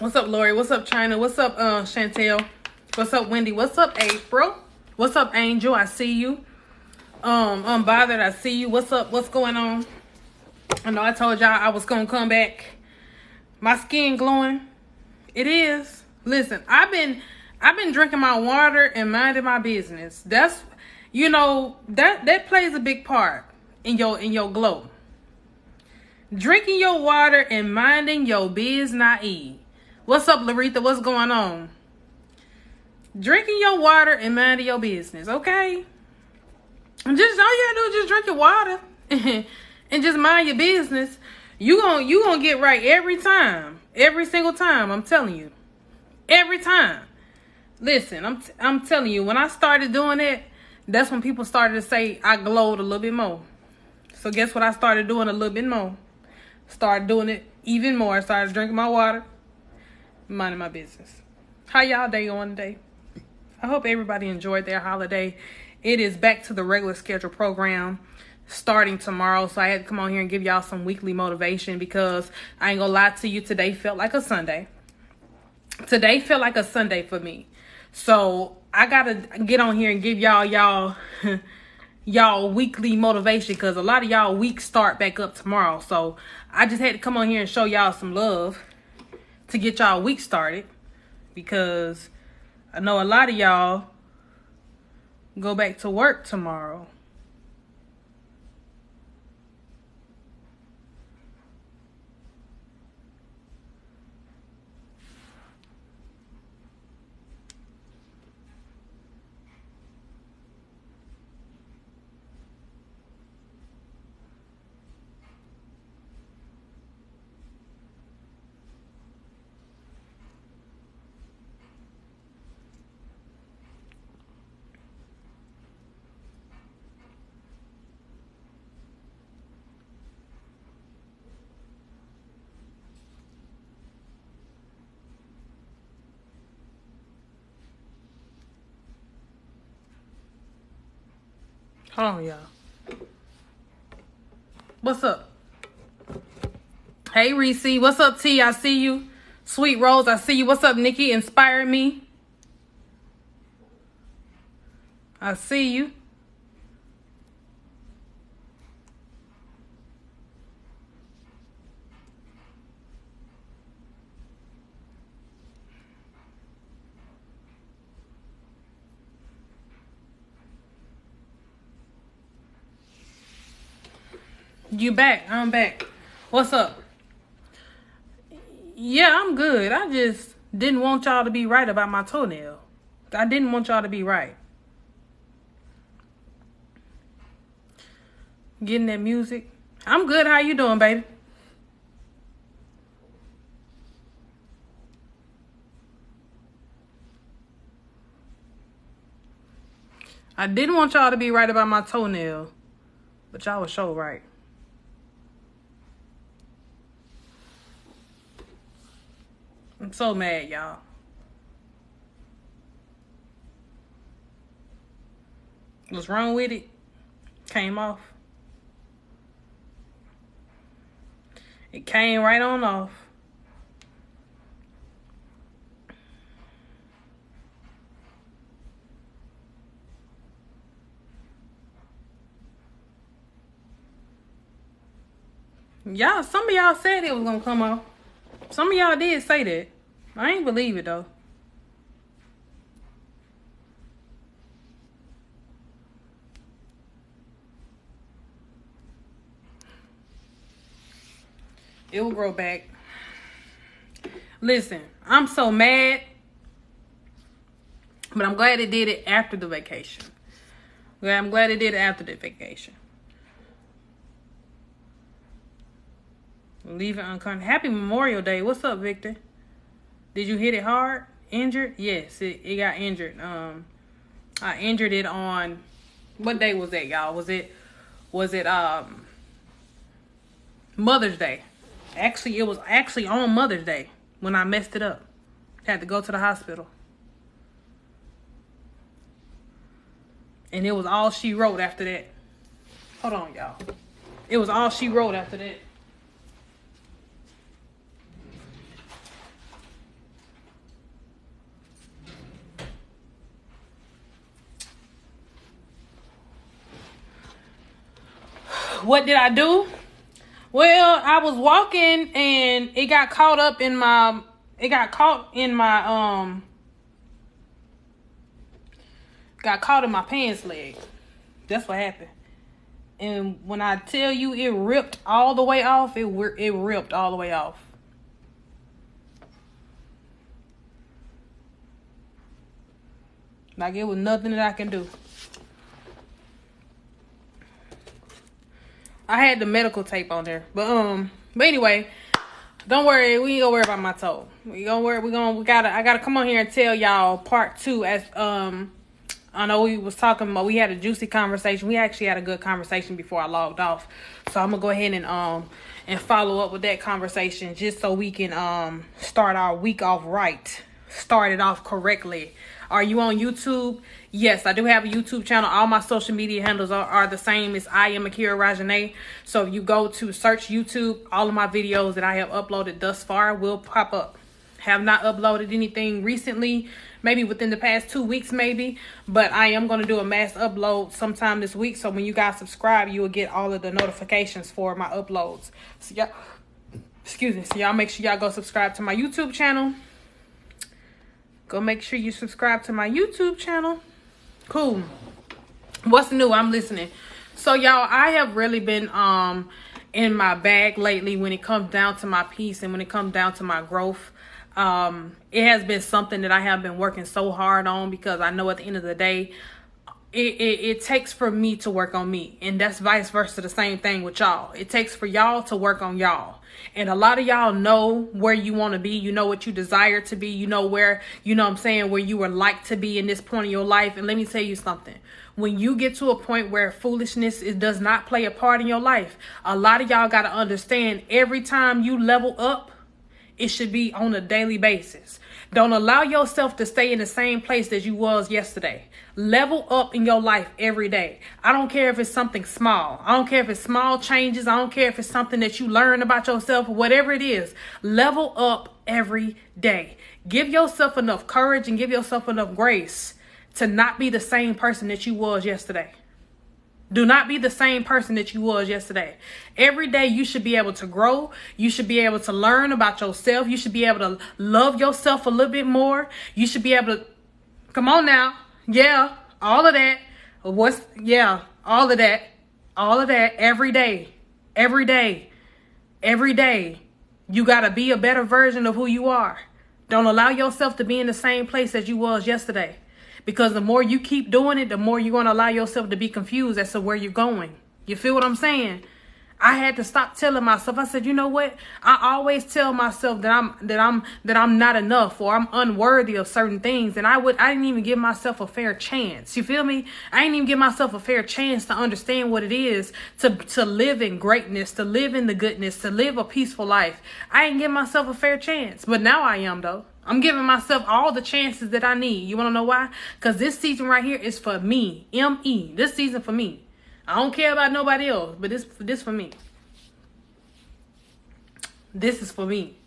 What's up, Lori? What's up, China? What's up, Chantel? What's up, Wendy? What's up, April? What's up, Angel? I see you. Unbothered, I see you. What's up? What's going on? I know I told y'all I was gonna come back. My skin glowing. It is. Listen, I've been drinking my water and minding my business. That's, that plays a big part in your glow. Drinking your water and minding your biz not eat. What's up, Laretha? What's going on? Drinking your water and minding your business, okay? Just all you gotta do is just drink your water and just mind your business. You gonna get right every time, every single time. I'm telling you, every time. Listen, I'm telling you, when I started doing it, that's when people started to say I glowed a little bit more. So guess what? I started doing a little bit more. Started doing it even more. I started drinking my water, minding my business. How y'all day going today? I hope everybody enjoyed their holiday. It is back to the regular schedule program starting tomorrow. So I had to come on here and give y'all some weekly motivation because I ain't gonna lie to you, today felt like a Sunday. Today felt like a Sunday for me. So I gotta get on here and give y'all weekly motivation because a lot of y'all weeks start back up tomorrow. So I just had to come on here and show y'all some love to get y'all week started because I know a lot of y'all go back to work tomorrow. Hold on, y'all. What's up? Hey, Reese. What's up, T? I see you. Sweet Rose, I see you. What's up, Nikki? Inspire me. I see you. You back? I'm back. What's up? Yeah, I'm good. I just didn't want y'all to be right about my toenail. I didn't want y'all to be right. Getting that music. I'm good. How you doing, baby? I didn't want y'all to be right about my toenail, but y'all was so right. I'm so mad, y'all. What's wrong with it? Came off. It came right on off. Y'all, some of y'all said it was gonna come off. Some of y'all did say that. I ain't believe it though. It will grow back. Listen, I'm so mad, but I'm glad it did it after the vacation. Yeah, I'm glad it did it after the vacation. Leave it unconscious. Happy Memorial Day. What's up, Victor? Did you hit it hard? Injured? Yes, it got injured. I injured it on, what day was that, y'all? Was it Mother's Day? Actually, it was actually on Mother's Day when I messed it up. Had to go to the hospital. And it was all she wrote after that. Hold on, y'all. It was all she wrote after that. What did I do? Well, I was walking and it got caught in my pants leg. That's what happened. And when I tell you it ripped all the way off, it ripped all the way off. Like it was nothing that I can do. I had the medical tape on there. But anyway, don't worry, we ain't gonna worry about my toe. I gotta come on here and tell y'all part 2 as I know we was talking about, we had a juicy conversation. We actually had a good conversation before I logged off. So I'm gonna go ahead and follow up with that conversation just so we can start our week off right. Start it off correctly. Are you on YouTube? Yes, I do have a YouTube channel. All my social media handles are the same as I am Akira Rajane. So if you go to search YouTube, all of my videos that I have uploaded thus far will pop up. Have not uploaded anything recently, maybe within the past 2 weeks maybe, but I am going to do a mass upload sometime this week. So when you guys subscribe, you will get all of the notifications for my uploads. So y'all, excuse me, so y'all make sure y'all go subscribe to my YouTube channel. Go make sure you subscribe to my YouTube channel. Cool. What's new? I'm listening. So y'all, I have really been in my bag lately when it comes down to my peace and when it comes down to my growth. It has been something that I have been working so hard on, because I know at the end of the day, it takes for me to work on me, and that's vice versa, the same thing with y'all. It takes for y'all to work on y'all, and a lot of y'all know where you want to be. You know what you desire to be. You know where, you know what I'm saying, where you would like to be in this point of your life. And let me tell you something. When you get to a point where foolishness does not play a part in your life, a lot of y'all got to understand, every time you level up, it should be on a daily basis. Don't allow yourself to stay in the same place that you was yesterday. Level up in your life every day. I don't care if it's something small. I don't care if it's small changes. I don't care if it's something that you learn about yourself, whatever it is. Level up every day. Give yourself enough courage and give yourself enough grace to not be the same person that you was yesterday. Do not be the same person that you was yesterday. Every day you should be able to grow. You should be able to learn about yourself. You should be able to love yourself a little bit more. You should be able to, come on now. Yeah, all of that. All of that. All of that every day. Every day. Every day. You got to be a better version of who you are. Don't allow yourself to be in the same place as you was yesterday. Because the more you keep doing it, the more you're going to allow yourself to be confused as to where you're going. You feel what I'm saying? I had to stop telling myself. I said, you know what? I always tell myself that I'm not enough, or I'm unworthy of certain things. And I didn't even give myself a fair chance. You feel me? I didn't even give myself a fair chance to understand what it is to live in greatness, to live in the goodness, to live a peaceful life. I didn't give myself a fair chance. But now I am, though. I'm giving myself all the chances that I need. You want to know why? Because this season right here is for me. M-E. This season for me. I don't care about nobody else, but this for me. This is for me.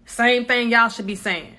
Same thing y'all should be saying.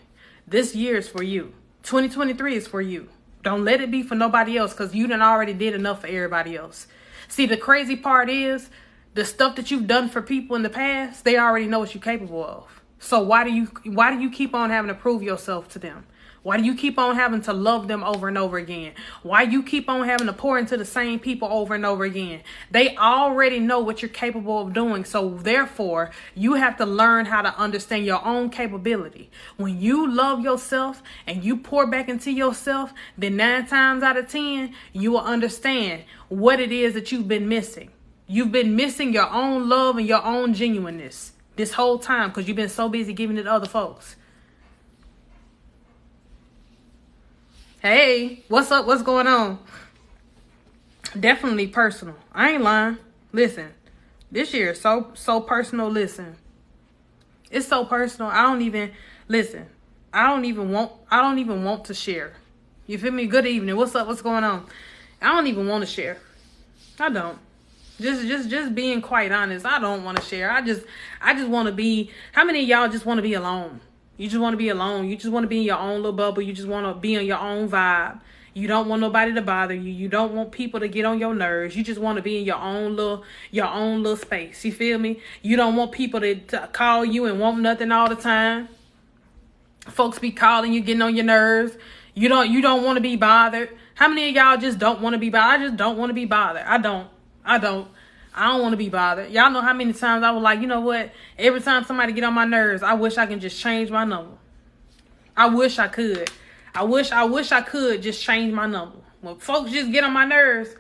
This year is for you. 2023 is for you. Don't let it be for nobody else, because you done already did enough for everybody else. See, the crazy part is, the stuff that you've done for people in the past, they already know what you're capable of. So why do you keep on having to prove yourself to them? Why do you keep on having to love them over and over again? Why you keep on having to pour into the same people over and over again? They already know what you're capable of doing. So therefore, you have to learn how to understand your own capability. When you love yourself and you pour back into yourself, then 9 times out of 10, you will understand what it is that you've been missing. You've been missing your own love and your own genuineness this whole time, because you've been so busy giving it to other folks. Hey, what's up? What's going on? Definitely personal. I ain't lying. Listen, this year is so personal. Listen, it's so personal. I don't even want to share. You feel me? Good evening. What's up? What's going on? I don't even want to share. I don't. Just being quite honest, I don't want to share. I just want to be. How many of y'all just want to be alone? You just want to be alone. You just want to be in your own little bubble. You just want to be in your own vibe. You don't want nobody to bother you. You don't want people to get on your nerves. You just want to be in your own little space. You feel me? You don't want people to call you and want nothing all the time. Folks be calling you, getting on your nerves. You don't want to be bothered. How many of y'all just don't want to be bothered? I just don't want to be bothered. I don't want to be bothered. Y'all know how many times I was like, you know what? Every time somebody get on my nerves, I wish I can just change my number. I wish I could. I wish I could just change my number. When folks just get on my nerves,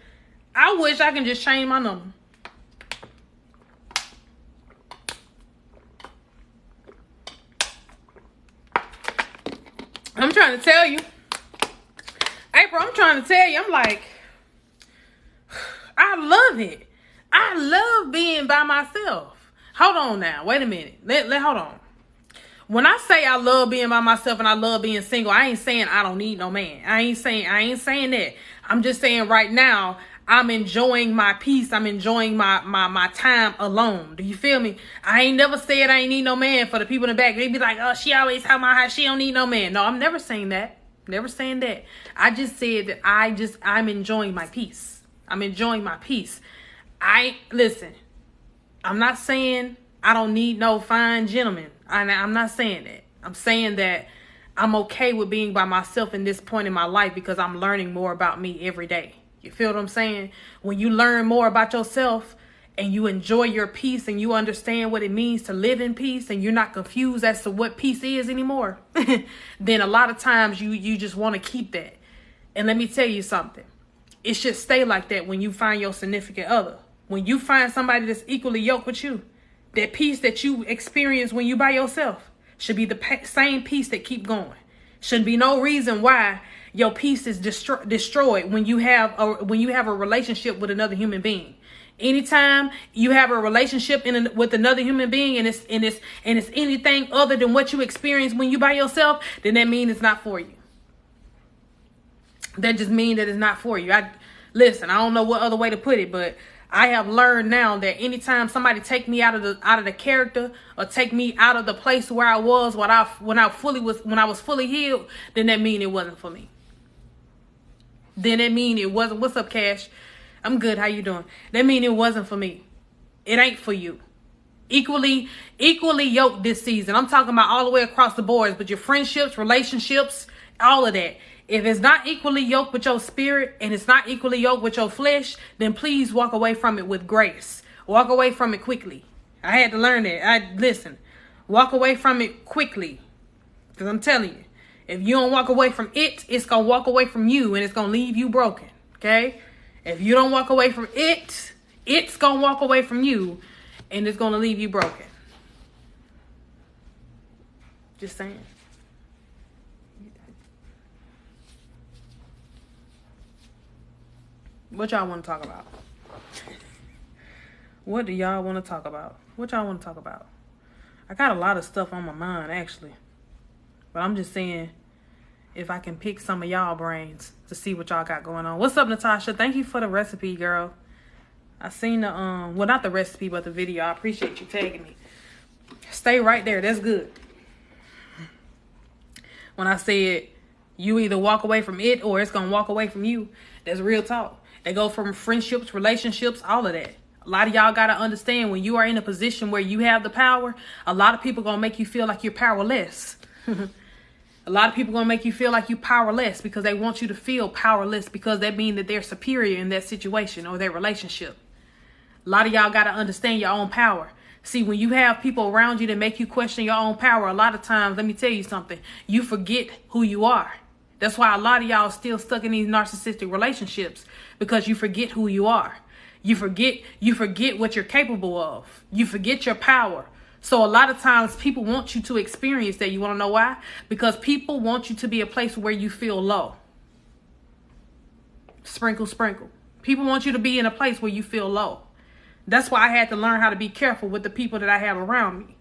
I wish I can just change my number. I'm trying to tell you. April, I'm trying to tell you. I'm like, I love it. I love being by myself. Hold on now. Wait a minute. Hold on. When I say I love being by myself and I love being single, I ain't saying I don't need no man. I ain't saying that. I'm just saying right now, I'm enjoying my peace. I'm enjoying my time alone. Do you feel me? I ain't never said I ain't need no man. For the people in the back, they be like, oh, she always talking about how she don't need no man. No, I'm never saying that. Never saying that. I just said that I'm enjoying my peace. I'm enjoying my peace. Listen, I'm not saying I don't need no fine gentleman. I'm not saying that. I'm saying that I'm okay with being by myself in this point in my life because I'm learning more about me every day. You feel what I'm saying? When you learn more about yourself and you enjoy your peace and you understand what it means to live in peace and you're not confused as to what peace is anymore, then a lot of times you just want to keep that. And let me tell you something. It should stay like that when you find your significant other. When you find somebody that's equally yoked with you, that peace that you experience when you by yourself should be the same peace that keep going. Shouldn't be no reason why your peace is destroyed when you have a relationship with another human being. Anytime you have a relationship with another human being and it's anything other than what you experience when you by yourself, then that means it's not for you. That just means that it's not for you. Listen, I don't know what other way to put it, but I have learned now that anytime somebody take me out of the character or take me out of the place where I was when I was fully healed, then that mean it wasn't for me. Then that mean it wasn't. What's up, Cash? I'm good. How you doing? That mean it wasn't for me. It ain't for you. Equally yoked this season. I'm talking about all the way across the boards, but your friendships, relationships, all of that. If it's not equally yoked with your spirit and it's not equally yoked with your flesh, then please walk away from it with grace. Walk away from it quickly. I had to learn that. Listen, walk away from it quickly. Because I'm telling you, if you don't walk away from it, it's going to walk away from you and it's going to leave you broken. Okay? If you don't walk away from it, it's going to walk away from you and it's going to leave you broken. Just saying. What y'all want to talk about? What do y'all want to talk about? What y'all want to talk about? I got a lot of stuff on my mind, actually. But I'm just saying, if I can pick some of y'all brains to see what y'all got going on. What's up, Natasha? Thank you for the recipe, girl. I seen the, well, not the recipe, but the video. I appreciate you tagging me. Stay right there. That's good. When I said, you either walk away from it or it's going to walk away from you, that's real talk. They go from friendships, relationships, all of that. A lot of y'all got to understand when you are in a position where you have the power, a lot of people going to make you feel like you're powerless. A lot of people going to make you feel like you're powerless because they want you to feel powerless because that means that they're superior in that situation or their relationship. A lot of y'all got to understand your own power. See, when you have people around you that make you question your own power, a lot of times, let me tell you something, you forget who you are. That's why a lot of y'all still stuck in these narcissistic relationships because you forget who you are. You forget what you're capable of. You forget your power. So a lot of times people want you to experience that. You want to know why? Because people want you to be a place where you feel low. Sprinkle, sprinkle. People want you to be in a place where you feel low. That's why I had to learn how to be careful with the people that I have around me.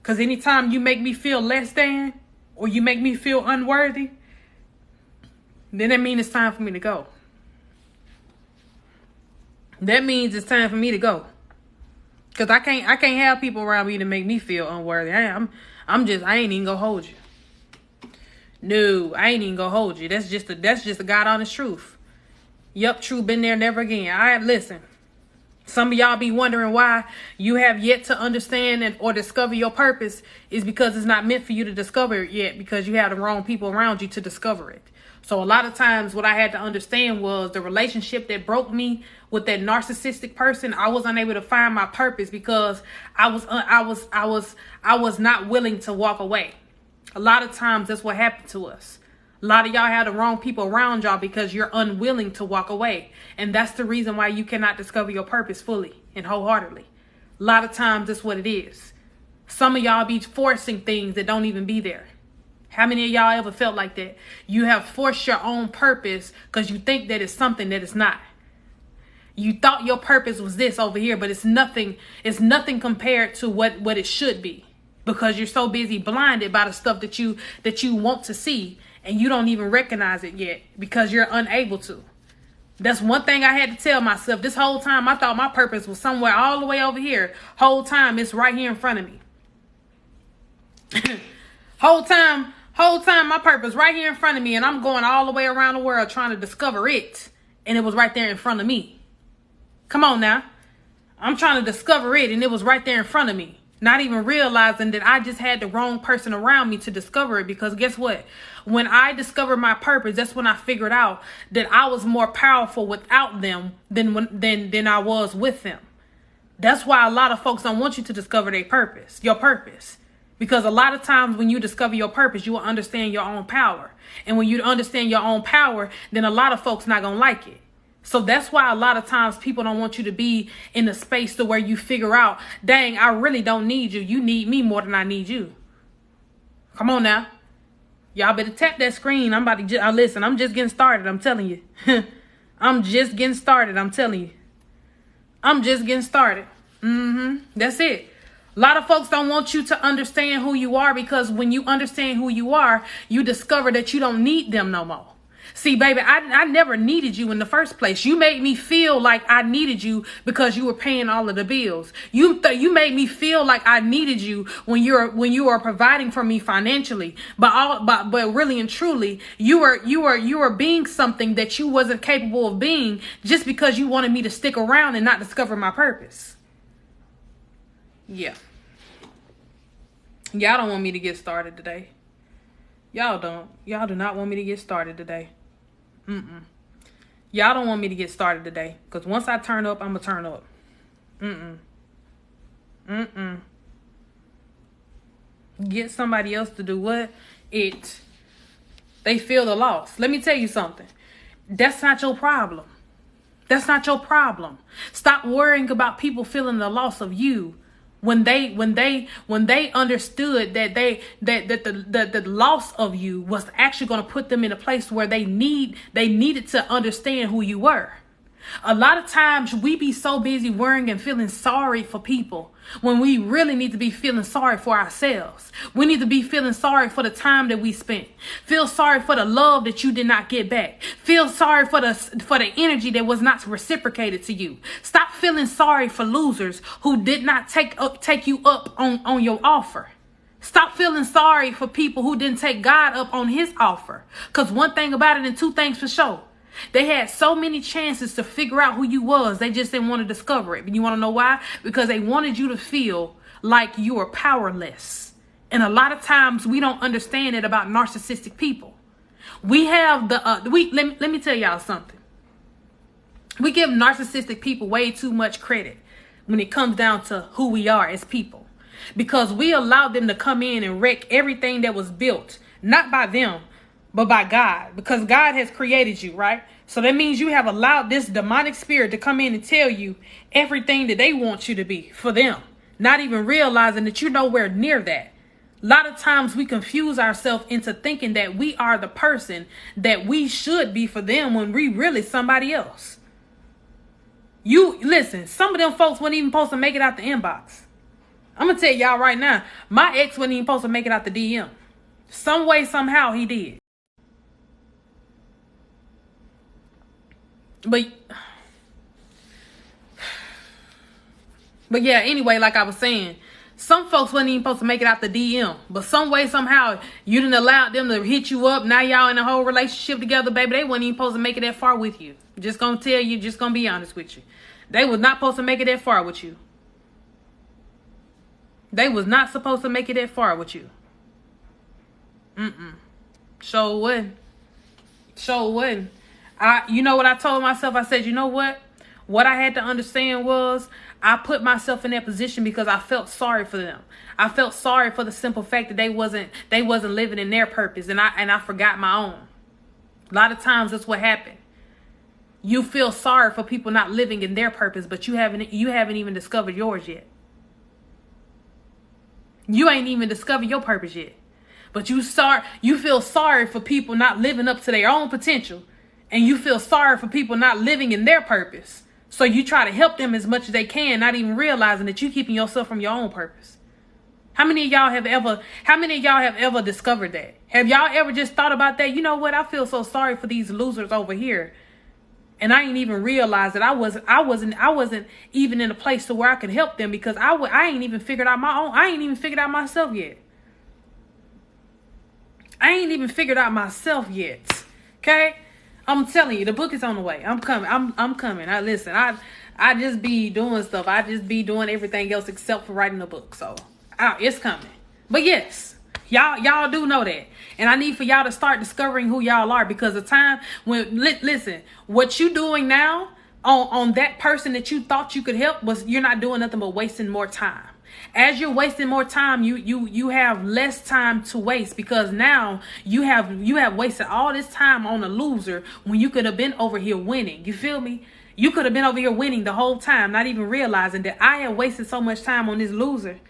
Because anytime you make me feel less than or you make me feel unworthy, then that means it's time for me to go. That means it's time for me to go. Because I can't have people around me to make me feel unworthy. I ain't even gonna hold you. No, I ain't even gonna hold you. That's just the God honest truth. Yup, true, been there, never again. Listen. Some of y'all be wondering why you have yet to understand or discover your purpose is because it's not meant for you to discover it yet because you have the wrong people around you to discover it. So a lot of times what I had to understand was the relationship that broke me with that narcissistic person. I was unable to find my purpose because I was not willing to walk away. A lot of times that's what happened to us. A lot of y'all have the wrong people around y'all because you're unwilling to walk away. And that's the reason why you cannot discover your purpose fully and wholeheartedly. A lot of times that's what it is. Some of y'all be forcing things that don't even be there. How many of y'all ever felt like that? You have forced your own purpose because you think that it's something that it's not. You thought your purpose was this over here, but it's nothing compared to what it should be. Because you're so busy blinded by the stuff that you want to see. And you don't even recognize it yet because you're unable to. That's one thing I had to tell myself. This whole time, I thought my purpose was somewhere all the way over here. Whole time, it's right here in front of me. Whole time, my purpose right here in front of me. And I'm going all the way around the world trying to discover it. And it was right there in front of me. Come on now. I'm trying to discover it and it was right there in front of me. Not even realizing that I just had the wrong person around me to discover it. Because guess what? When I discovered my purpose, that's when I figured out that I was more powerful without them than I was with them. That's why a lot of folks don't want you to discover your purpose. Because a lot of times when you discover your purpose, you will understand your own power. And when you understand your own power, then a lot of folks not going to like it. So that's why a lot of times people don't want you to be in a space to where you figure out, dang, I really don't need you. You need me more than I need you. Come on now. Y'all better tap that screen. Listen, I'm just getting started. I'm telling you. I'm just getting started. I'm telling you. I'm just getting started. That's it. A lot of folks don't want you to understand who you are because when you understand who you are, you discover that you don't need them no more. See, baby, I never needed you in the first place. You made me feel like I needed you because you were paying all of the bills. You made me feel like I needed you when you were providing for me financially. But really and truly, you were being something that you wasn't capable of being just because you wanted me to stick around and not discover my purpose. Yeah. Y'all don't want me to get started today. Y'all don't. Y'all do not want me to get started today. Y'all don't want me to get started today. Because once I turn up, I'm going to turn up. Get somebody else to do what? They feel the loss. Let me tell you something. That's not your problem. That's not your problem. Stop worrying about people feeling the loss of you. When they understood that the loss of you was actually going to put them in a place where they needed to understand who you were. A lot of times we be so busy worrying and feeling sorry for people when we really need to be feeling sorry for ourselves. We need to be feeling sorry for the time that we spent. Feel sorry for the love that you did not get back. Feel sorry for the energy that was not reciprocated to you. Stop feeling sorry for losers who did not take you up on your offer. Stop feeling sorry for people who didn't take God up on his offer. Because one thing about it and two things for sure. They had so many chances to figure out who you was. They just didn't want to discover it. And you want to know why? Because they wanted you to feel like you were powerless. And a lot of times we don't understand it about narcissistic people. We have let me tell y'all something. We give narcissistic people way too much credit when it comes down to who we are as people. Because we allowed them to come in and wreck everything that was built, not by them, but by God, because God has created you, right? So that means you have allowed this demonic spirit to come in and tell you everything that they want you to be for them, not even realizing that you're nowhere near that. A lot of times we confuse ourselves into thinking that we are the person that we should be for them when we really somebody else. You listen, some of them folks weren't even supposed to make it out the inbox. I'm going to tell y'all right now, my ex wasn't even supposed to make it out the DM. Some way, somehow he did. But yeah, anyway, like I was saying, Some folks wasn't even supposed to make it out the DM. But some way, somehow, you didn't allow them to hit you up. Now y'all in a whole relationship together, baby. They wasn't even supposed to make it that far with you. Just gonna tell you, just gonna be honest with you. They was not supposed to make it that far with you. They was not supposed to make it that far with you. Sure wasn't. Sure wasn't. You know what I told myself? I said, you know what? What I had to understand was I put myself in that position because I felt sorry for them. I felt sorry for the simple fact that they wasn't living in their purpose, and I forgot my own. A lot of times that's what happened. You feel sorry for people not living in their purpose, but you haven't even discovered yours yet. You ain't even discovered your purpose yet. But you feel sorry for people not living up to their own potential. And you feel sorry for people not living in their purpose. So you try to help them as much as they can, not even realizing that you're keeping yourself from your own purpose. How many of y'all have ever discovered that? Have y'all ever just thought about that? You know what? I feel so sorry for these losers over here. And I ain't even realized that I wasn't even in a place to where I could help them because I ain't even figured out my own. I ain't even figured out myself yet. I ain't even figured out myself yet. Okay? I'm telling you, the book is on the way. I'm coming. I'm coming. Listen, I just be doing stuff. I just be doing everything else except for writing the book. So it's coming. But yes, y'all do know that. And I need for y'all to start discovering who y'all are, because the time when, listen, what you doing now on that person that you thought you could help you're not doing nothing but wasting more time. As you're wasting more time, you have less time to waste, because now you have wasted all this time on a loser when you could have been over here winning. You feel me? You could have been over here winning the whole time, not even realizing that I have wasted so much time on this loser.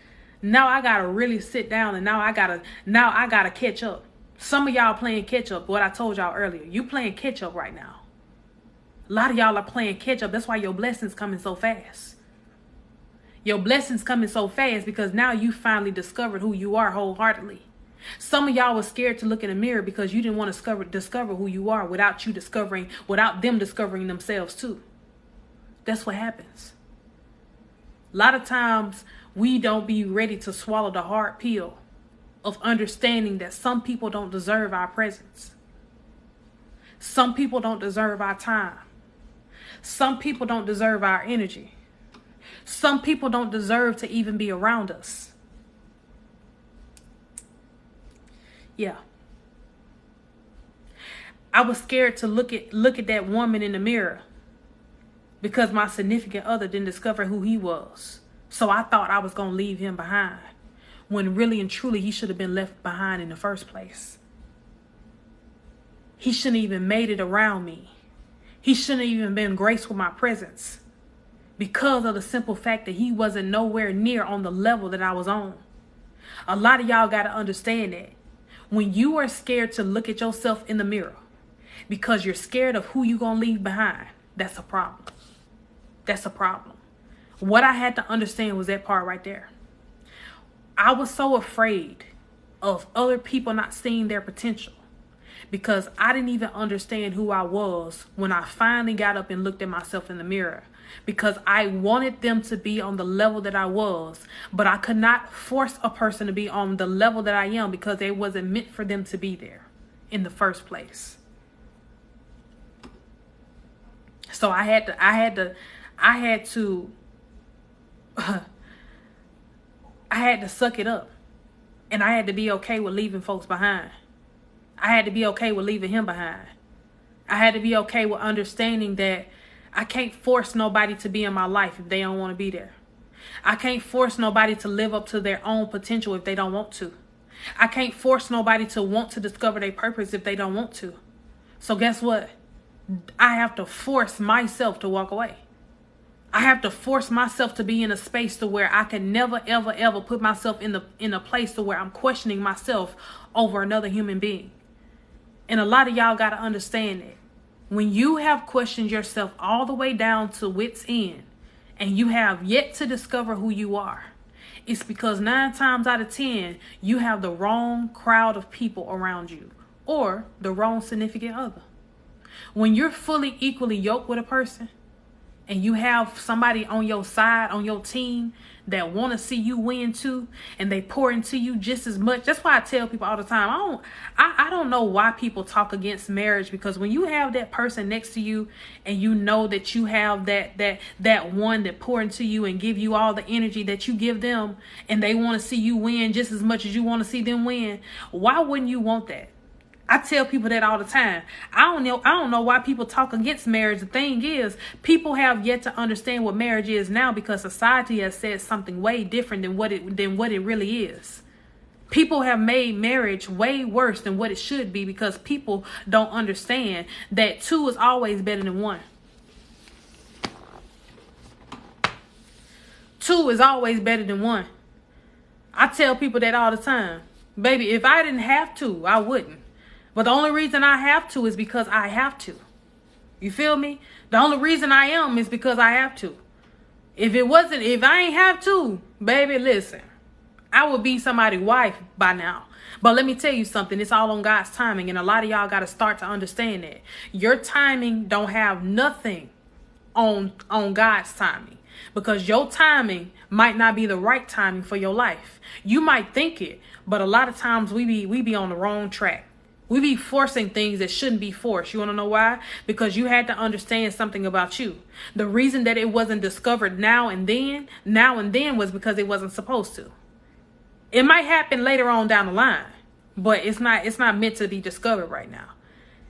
Now I gotta really sit down, and now I gotta catch up. Some of y'all playing catch up. What I told y'all earlier, you playing catch up right now. A lot of y'all are playing catch up. That's why your blessings coming so fast. Your blessings coming so fast because now you finally discovered who you are wholeheartedly. Some of y'all was scared to look in the mirror because you didn't want to discover who you are without them discovering themselves too. That's what happens. A lot of times we don't be ready to swallow the hard pill of understanding that some people don't deserve our presence. Some people don't deserve our time. Some people don't deserve our energy. Some people don't deserve to even be around us. Yeah. I was scared to look at that woman in the mirror because my significant other didn't discover who he was. So I thought I was going to leave him behind, when really and truly he should have been left behind in the first place. He shouldn't even made it around me. He shouldn't have even been graced with my presence, because of the simple fact that he wasn't nowhere near on the level that I was on. A lot of y'all got to understand that. When you are scared to look at yourself in the mirror because you're scared of who you're going to leave behind, that's a problem. That's a problem. What I had to understand was that part right there. I was so afraid of other people not seeing their potential because I didn't even understand who I was when I finally got up and looked at myself in the mirror, because I wanted them to be on the level that I was, but I could not force a person to be on the level that I am because it wasn't meant for them to be there in the first place. So I had to suck it up, and I had to be okay with leaving folks behind. I had to be okay with leaving him behind. I had to be okay with understanding that I can't force nobody to be in my life if they don't want to be there. I can't force nobody to live up to their own potential if they don't want to. I can't force nobody to want to discover their purpose if they don't want to. So guess what? I have to force myself to walk away. I have to force myself to be in a space to where I can never, ever, ever put myself in a place to where I'm questioning myself over another human being. And a lot of y'all got to understand that. When you have questioned yourself all the way down to wit's end and you have yet to discover who you are, it's because 9 times out of 10, you have the wrong crowd of people around you or the wrong significant other. When you're fully equally yoked with a person, and you have somebody on your side, on your team, that want to see you win too, and they pour into you just as much. That's why I tell people all the time, I don't know why people talk against marriage, because when you have that person next to you and you know that you have that one that pour into you and give you all the energy that you give them, and they want to see you win just as much as you want to see them win, why wouldn't you want that? I tell people that all the time. I don't know why people talk against marriage. The thing is, people have yet to understand what marriage is now, because society has said something way different than what it really is. People have made marriage way worse than what it should be, because people don't understand that 2 is always better than 1. 2 is always better than 1. I tell people that all the time. Baby, if I didn't have to, I wouldn't. But the only reason I have to is because I have to. You feel me? The only reason I am is because I have to. If I ain't have to, baby, listen, I would be somebody's wife by now. But let me tell you something. It's all on God's timing. And a lot of y'all got to start to understand that. Your timing don't have nothing on God's timing. Because your timing might not be the right timing for your life. You might think it, but a lot of times we be on the wrong track. We be forcing things that shouldn't be forced. You want to know why? Because you had to understand something about you. The reason that it wasn't discovered now and then was because it wasn't supposed to. It might happen later on down the line, but it's not meant to be discovered right now.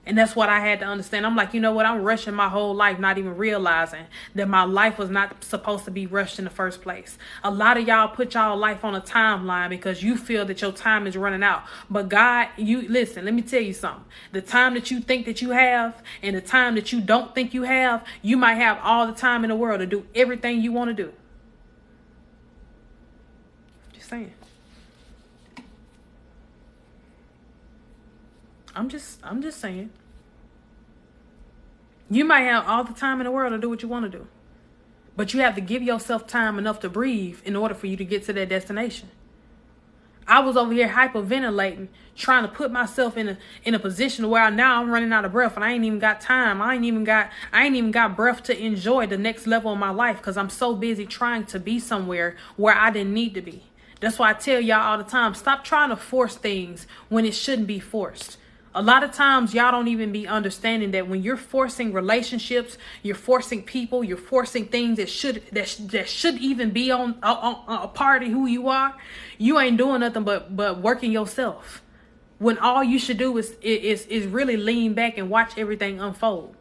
And that's what I had to understand. I'm like, you know what? I'm rushing my whole life, not even realizing that my life was not supposed to be rushed in the first place. A lot of y'all put y'all life on a timeline because you feel that your time is running out. But God, listen, let me tell you something. The time that you think that you have and the time that you don't think you have, you might have all the time in the world to do everything you want to do. Just saying. I'm just saying. You might have all the time in the world to do what you want to do. But you have to give yourself time enough to breathe in order for you to get to that destination. I was over here hyperventilating, trying to put myself in a position where now I'm running out of breath and I ain't even got time. I ain't even got breath to enjoy the next level of my life because I'm so busy trying to be somewhere where I didn't need to be. That's why I tell y'all all the time, stop trying to force things when it shouldn't be forced. A lot of times y'all don't even be understanding that when you're forcing relationships, you're forcing people, you're forcing things that should even be on a part of who you are. You ain't doing nothing but working yourself. When all you should do is really lean back and watch everything unfold.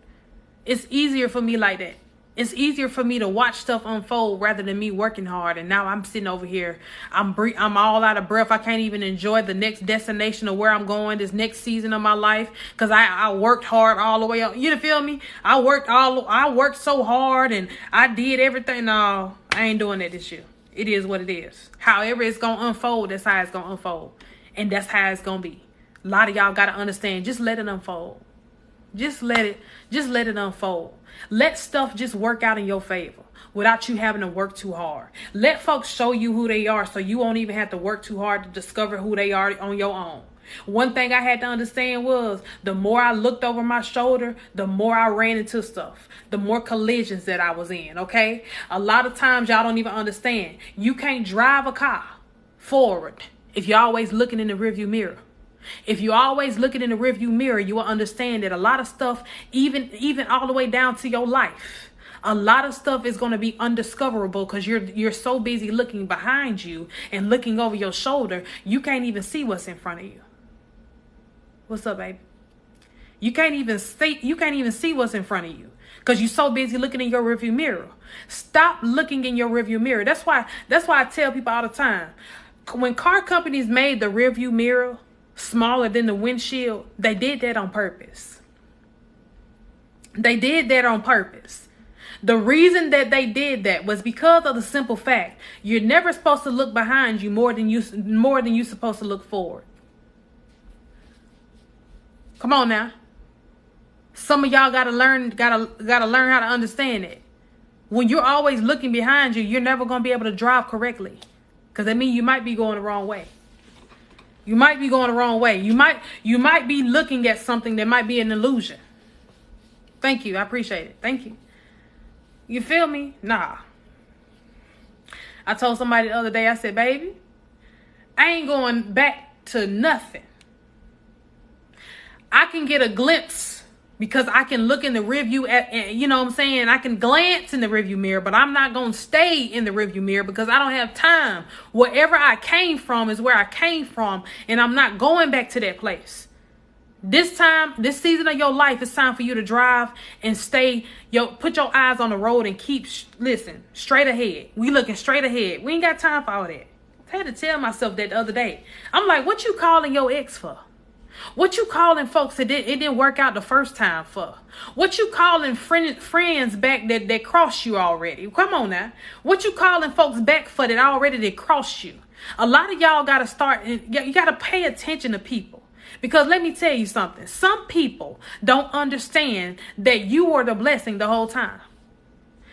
It's easier for me like that. It's easier for me to watch stuff unfold rather than me working hard. And now I'm sitting over here. I'm all out of breath. I can't even enjoy the next destination of where I'm going this next season of my life because I worked hard all the way up. You feel me? I worked so hard and I did everything. No, I ain't doing that this year. It is what it is. However it's going to unfold, that's how it's going to unfold. And that's how it's going to be. A lot of y'all got to understand. Just let it unfold. Just let it unfold. Let stuff just work out in your favor without you having to work too hard. Let folks show you who they are so you won't even have to work too hard to discover who they are on your own. One thing I had to understand was the more I looked over my shoulder, the more I ran into stuff, the more collisions that I was in, okay? A lot of times y'all don't even understand. You can't drive a car forward if you're always looking in the rearview mirror. If you're always looking in the rearview mirror, you will understand that a lot of stuff, even all the way down to your life, a lot of stuff is going to be undiscoverable because you're so busy looking behind you and looking over your shoulder, you can't even see what's in front of you. What's up, baby? You can't even see what's in front of you because you're so busy looking in your rearview mirror. Stop looking in your rearview mirror. That's why I tell people all the time, when car companies made the rearview mirror smaller than the windshield, they did that on purpose. They did that on purpose. The reason that they did that was because of the simple fact you're never supposed to look behind you more than you're supposed to look forward. Come on now. Some of y'all gotta learn how to understand it. When you're always looking behind you, you're never gonna be able to drive correctly. Because that means you might be going the wrong way. You might be going the wrong way. You might be looking at something that might be an illusion. Thank you. I appreciate it. Thank you. You feel me? Nah. I told somebody the other day, I said, baby, I ain't going back to nothing. I can get a glimpse because I can look in the rearview you know what I'm saying? I can glance in the rearview mirror, but I'm not going to stay in the rearview mirror because I don't have time. Wherever I came from is where I came from, and I'm not going back to that place. This season of your life, it's time for you to drive and put your eyes on the road and keep, straight ahead. We looking straight ahead. We ain't got time for all that. I had to tell myself that the other day. I'm like, what you calling your ex for? What you calling folks that it didn't work out the first time for? What you calling friends back that crossed you already? Come on now. What you calling folks back for that already did cross you? A lot of y'all got to start, you got to pay attention to people. Because let me tell you something. Some people don't understand that you were the blessing the whole time.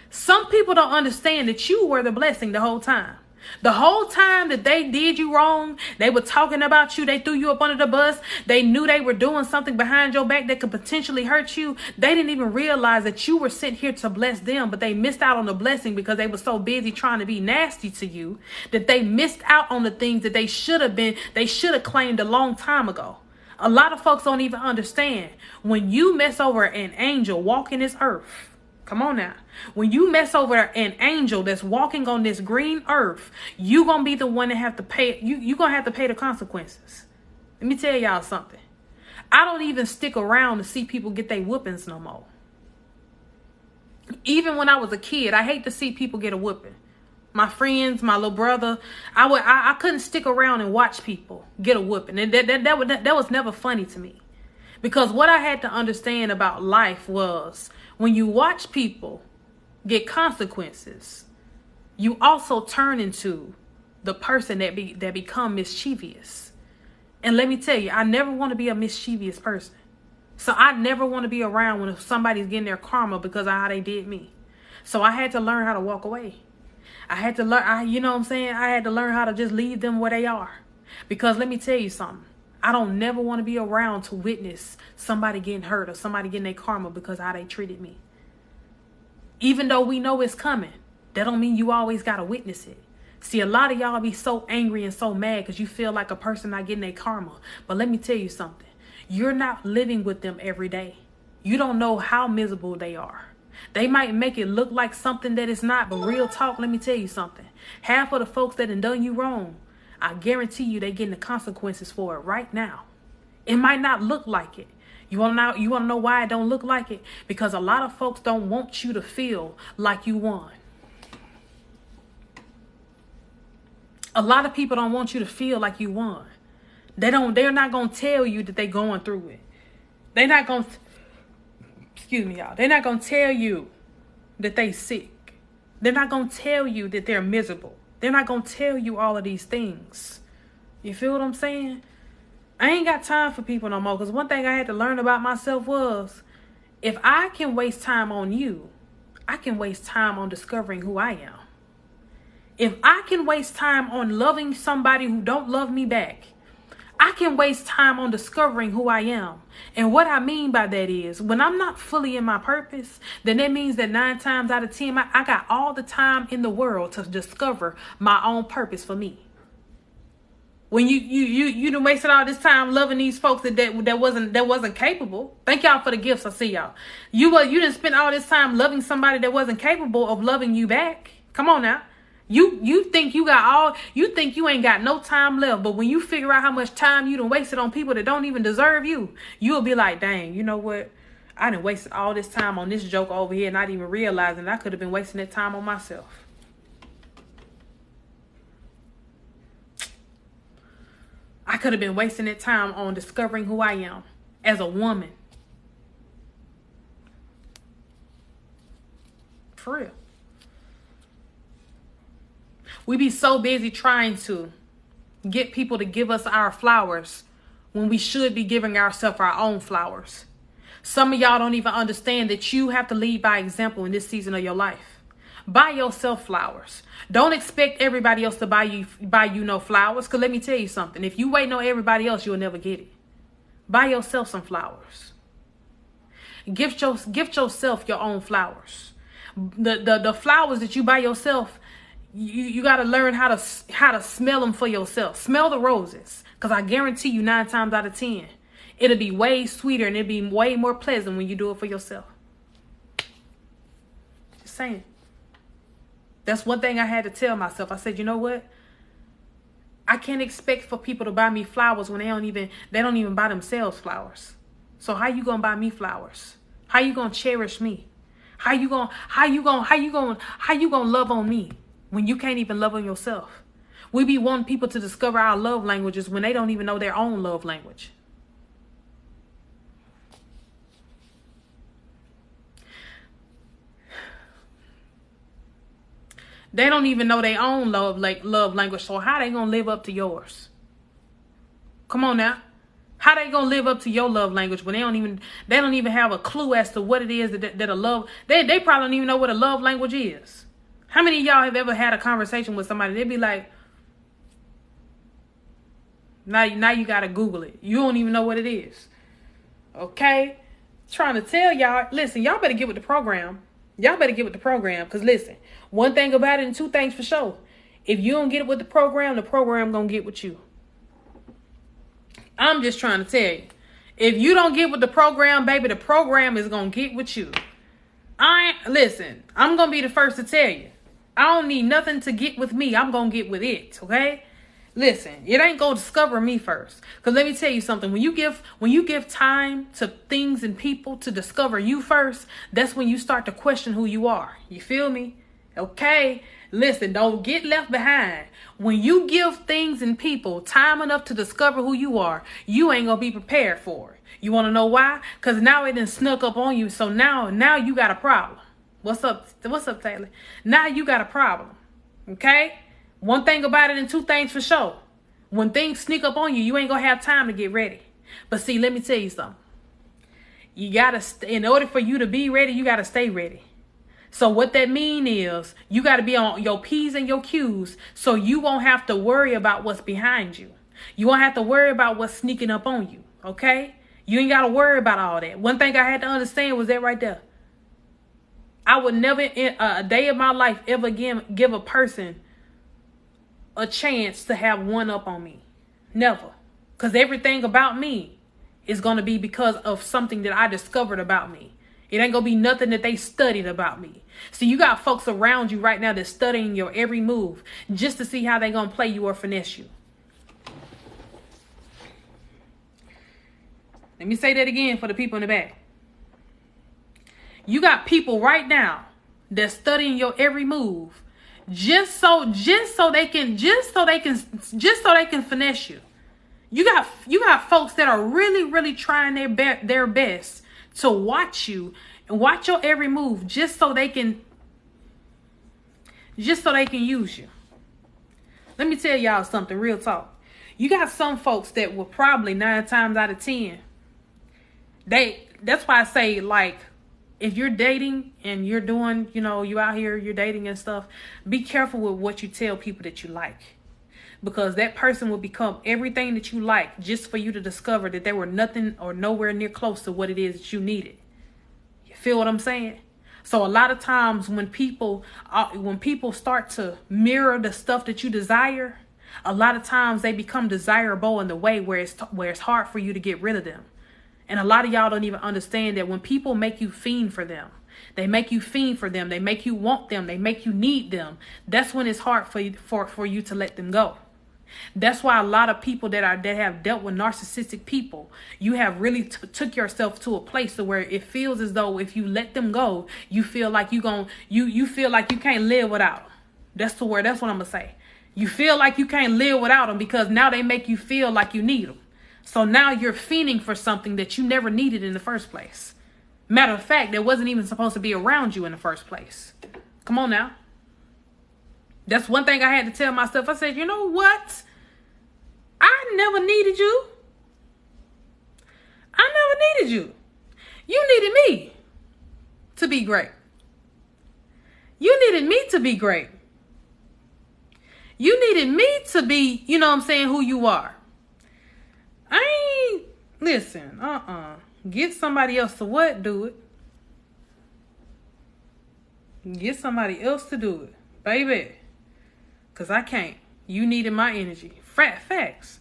Some people don't understand that you were the blessing the whole time. The whole time that they did you wrong, they were talking about you, they threw you up under the bus, they knew they were doing something behind your back that could potentially hurt you. They didn't even realize that you were sent here to bless them, but they missed out on the blessing because they were so busy trying to be nasty to you that they missed out on the things that they should have claimed a long time ago. A lot of folks don't even understand when you mess over an angel walking this earth. Come on now. When you mess over an angel that's walking on this green earth, you going to be the one that have to pay. You going to have to pay the consequences. Let me tell y'all something. I don't even stick around to see people get their whoopings no more. Even when I was a kid, I hate to see people get a whooping. My friends, my little brother, I couldn't stick around and watch people get a whooping. And that was never funny to me. Because what I had to understand about life was when you watch people get consequences, you also turn into the person that become mischievous. And let me tell you, I never want to be a mischievous person. So I never want to be around when somebody's getting their karma because of how they did me. So I had to learn how to walk away. I had to learn, you know what I'm saying? I had to learn how to just leave them where they are. Because let me tell you something. I don't never want to be around to witness somebody getting hurt or somebody getting their karma because of how they treated me. Even though we know it's coming, that don't mean you always got to witness it. See, a lot of y'all be so angry and so mad because you feel like a person not getting their karma. But let me tell you something. You're not living with them every day. You don't know how miserable they are. They might make it look like something that it's not, but real talk, let me tell you something. Half of the folks that done you wrong, I guarantee you they getting the consequences for it right now. It might not look like it. You want to know why it don't look like it? Because a lot of folks don't want you to feel like you won. A lot of people don't want you to feel like you won. They're not going to tell you that they're going through it. They're not going to, excuse me, y'all. They're not going to tell you that they sick. They're not going to tell you that they're miserable. They're not going to tell you all of these things. You feel what I'm saying? I ain't got time for people no more. Because one thing I had to learn about myself was, if I can waste time on you, I can waste time on discovering who I am. If I can waste time on loving somebody who don't love me back, I can waste time on discovering who I am. And what I mean by that is, when I'm not fully in my purpose, then that means that 9 times out of 10, I got all the time in the world to discover my own purpose for me. When you done wasted all this time loving these folks that wasn't capable. Thank y'all for the gifts. I see y'all. You didn't spend all this time loving somebody that wasn't capable of loving you back. Come on now. You think you ain't got no time left, but when you figure out how much time you done wasted on people that don't even deserve you, you'll be like, dang, you know what? I done wasted all this time on this joke over here, not even realizing I could have been wasting that time on myself. I could have been wasting that time on discovering who I am as a woman. For real. We be so busy trying to get people to give us our flowers when we should be giving ourselves our own flowers. Some of y'all don't even understand that you have to lead by example in this season of your life. Buy yourself flowers. Don't expect everybody else to buy you no flowers. Because let me tell you something. If you wait on everybody else, you'll never get it. Buy yourself some flowers. Gift yourself your own flowers. The flowers that you buy yourself, you got to learn how to smell them for yourself. Smell the roses, because I guarantee you 9 times out of 10, it'll be way sweeter and it'll be way more pleasant when you do it for yourself. Just saying. That's one thing I had to tell myself. I said, you know what? I can't expect for people to buy me flowers when they don't even buy themselves flowers. So how you gonna buy me flowers? How you gonna cherish me? How you gonna love on me when you can't even love on yourself? We be wanting people to discover our love languages when they don't even know their own love language. They don't even know their own love language. So how they gonna live up to yours? Come on now. How they gonna live up to your love language when they don't even have a clue as to what it is that a love, they probably don't even know what a love language is. How many of y'all have ever had a conversation with somebody? They'd be like, now you gotta Google it. You don't even know what it is. Okay? Trying to tell y'all, listen, y'all better get with the program. Y'all better get with the program. Because listen, one thing about it and two things for sure. If you don't get it with the program gonna get with you. I'm just trying to tell you. If you don't get with the program, baby, the program is gonna get with you. Listen, I'm gonna be the first to tell you. I don't need nothing to get with me. I'm gonna get with it, okay? Listen, it ain't gonna discover me first. Because let me tell you something. When you give time to things and people to discover you first, that's when you start to question who you are. You feel me? Okay? Listen, don't get left behind. When you give things and people time enough to discover who you are, you ain't gonna be prepared for it. You wanna know why? Because now it done snuck up on you. So now you got a problem. What's up, Taylor? Now you got a problem. Okay? One thing about it and two things for sure. When things sneak up on you, you ain't gonna have time to get ready. But see, let me tell you something. You gotta, in order for you to be ready, you gotta stay ready. So what that mean is you gotta be on your P's and your Q's so you won't have to worry about what's behind you. You won't have to worry about what's sneaking up on you. Okay? You ain't gotta worry about all that. One thing I had to understand was that right there. I would never in a day of my life ever give a person a chance to have one up on me. Never. Because everything about me is going to be because of something that I discovered about me. It ain't going to be nothing that they studied about me. So you got folks around you right now that's studying your every move just to see how they going to play you or finesse you. Let me say that again for the people in the back. You got people right now that's studying your every move just so they can finesse you. You got folks that are really trying their best to watch you and watch your every move just so they can use you. Let me tell y'all something, real talk. You got some folks that will probably 9 times out of 10, that's why I say, like, if you're dating and you're doing, you out here, you're dating and stuff, be careful with what you tell people that you like. Because that person will become everything that you like just for you to discover that they were nothing or nowhere near close to what it is that you needed. You feel what I'm saying? So a lot of times when people start to mirror the stuff that you desire, a lot of times they become desirable in the way where it's hard for you to get rid of them. And a lot of y'all don't even understand that when people make you fiend for them, they make you want them, they make you need them. That's when it's hard for you to let them go. That's why a lot of people that have dealt with narcissistic people, you have really took yourself to a place to where it feels as though if you let them go, you feel like you feel like you can't live without them. That's what I'm gonna say. You feel like you can't live without them because now they make you feel like you need them. So now you're fiending for something that you never needed in the first place. Matter of fact, that wasn't even supposed to be around you in the first place. Come on now. That's one thing I had to tell myself. I said, you know what? I never needed you. I never needed you. You needed me to be great. You needed me to be great. You needed me to be, who you are. Listen, Get somebody else to what? Do it. Get somebody else to do it, baby. Because I can't. You needed my energy. Facts.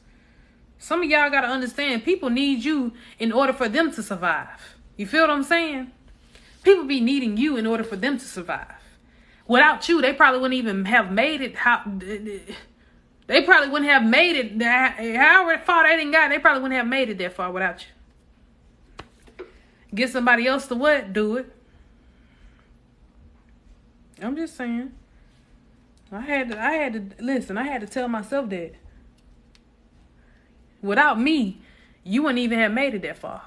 Some of y'all got to understand, people need you in order for them to survive. You feel what I'm saying? People be needing you in order for them to survive. Without you, they probably wouldn't even have made it. They probably wouldn't have made it. However far they didn't got, they probably wouldn't have made it that far without you. Get somebody else to what? Do it. I'm just saying. I had to listen. I had to tell myself that. Without me, you wouldn't even have made it that far.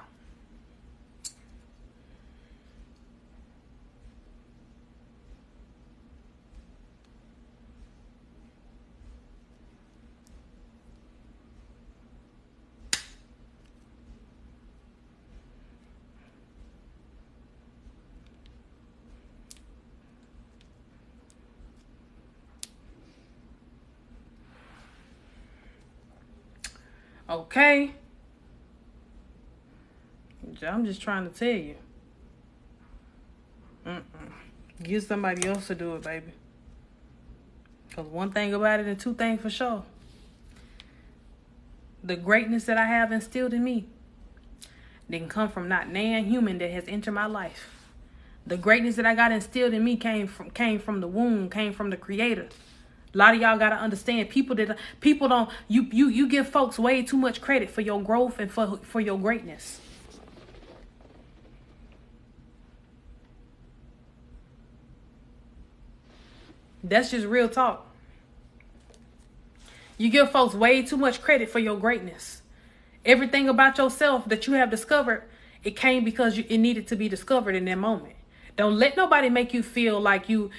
Okay? I'm just trying to tell you. Get somebody else to do it, baby. Because one thing about it and two things for sure. The greatness that I have instilled in me didn't come from not nan human that has entered my life. The greatness that I got instilled in me came from the womb, came from the Creator. A lot of y'all gotta understand, people don't you give folks way too much credit for your growth and for your greatness. That's just real talk. You give folks way too much credit for your greatness. Everything about yourself that you have discovered, it came because it needed to be discovered in that moment. Don't let nobody make you feel like you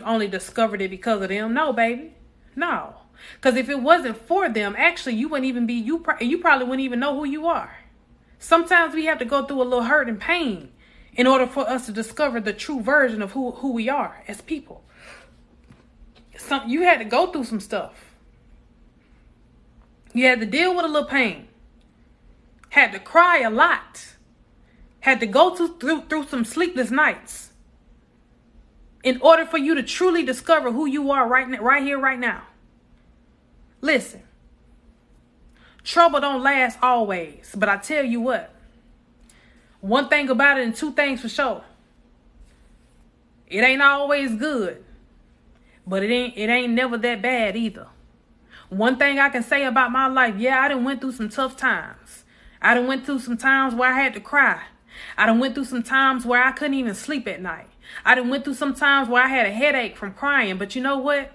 only discovered it because of them. No, baby. No. Because if it wasn't for them, actually, you wouldn't even be, you probably wouldn't even know who you are. Sometimes we have to go through a little hurt and pain in order for us to discover the true version of who we are as people. You had to go through some stuff. You had to deal with a little pain. Had to cry a lot. Had to go through some sleepless nights in order for you to truly discover who you are right here, right now. Listen, trouble don't last always, but I tell you what, one thing about it and two things for sure. It ain't always good, but it ain't never that bad either. One thing I can say about my life, yeah, I done went through some tough times. I done went through some times where I had to cry. I done went through some times where I couldn't even sleep at night. I done went through some times where I had a headache from crying. But you know what?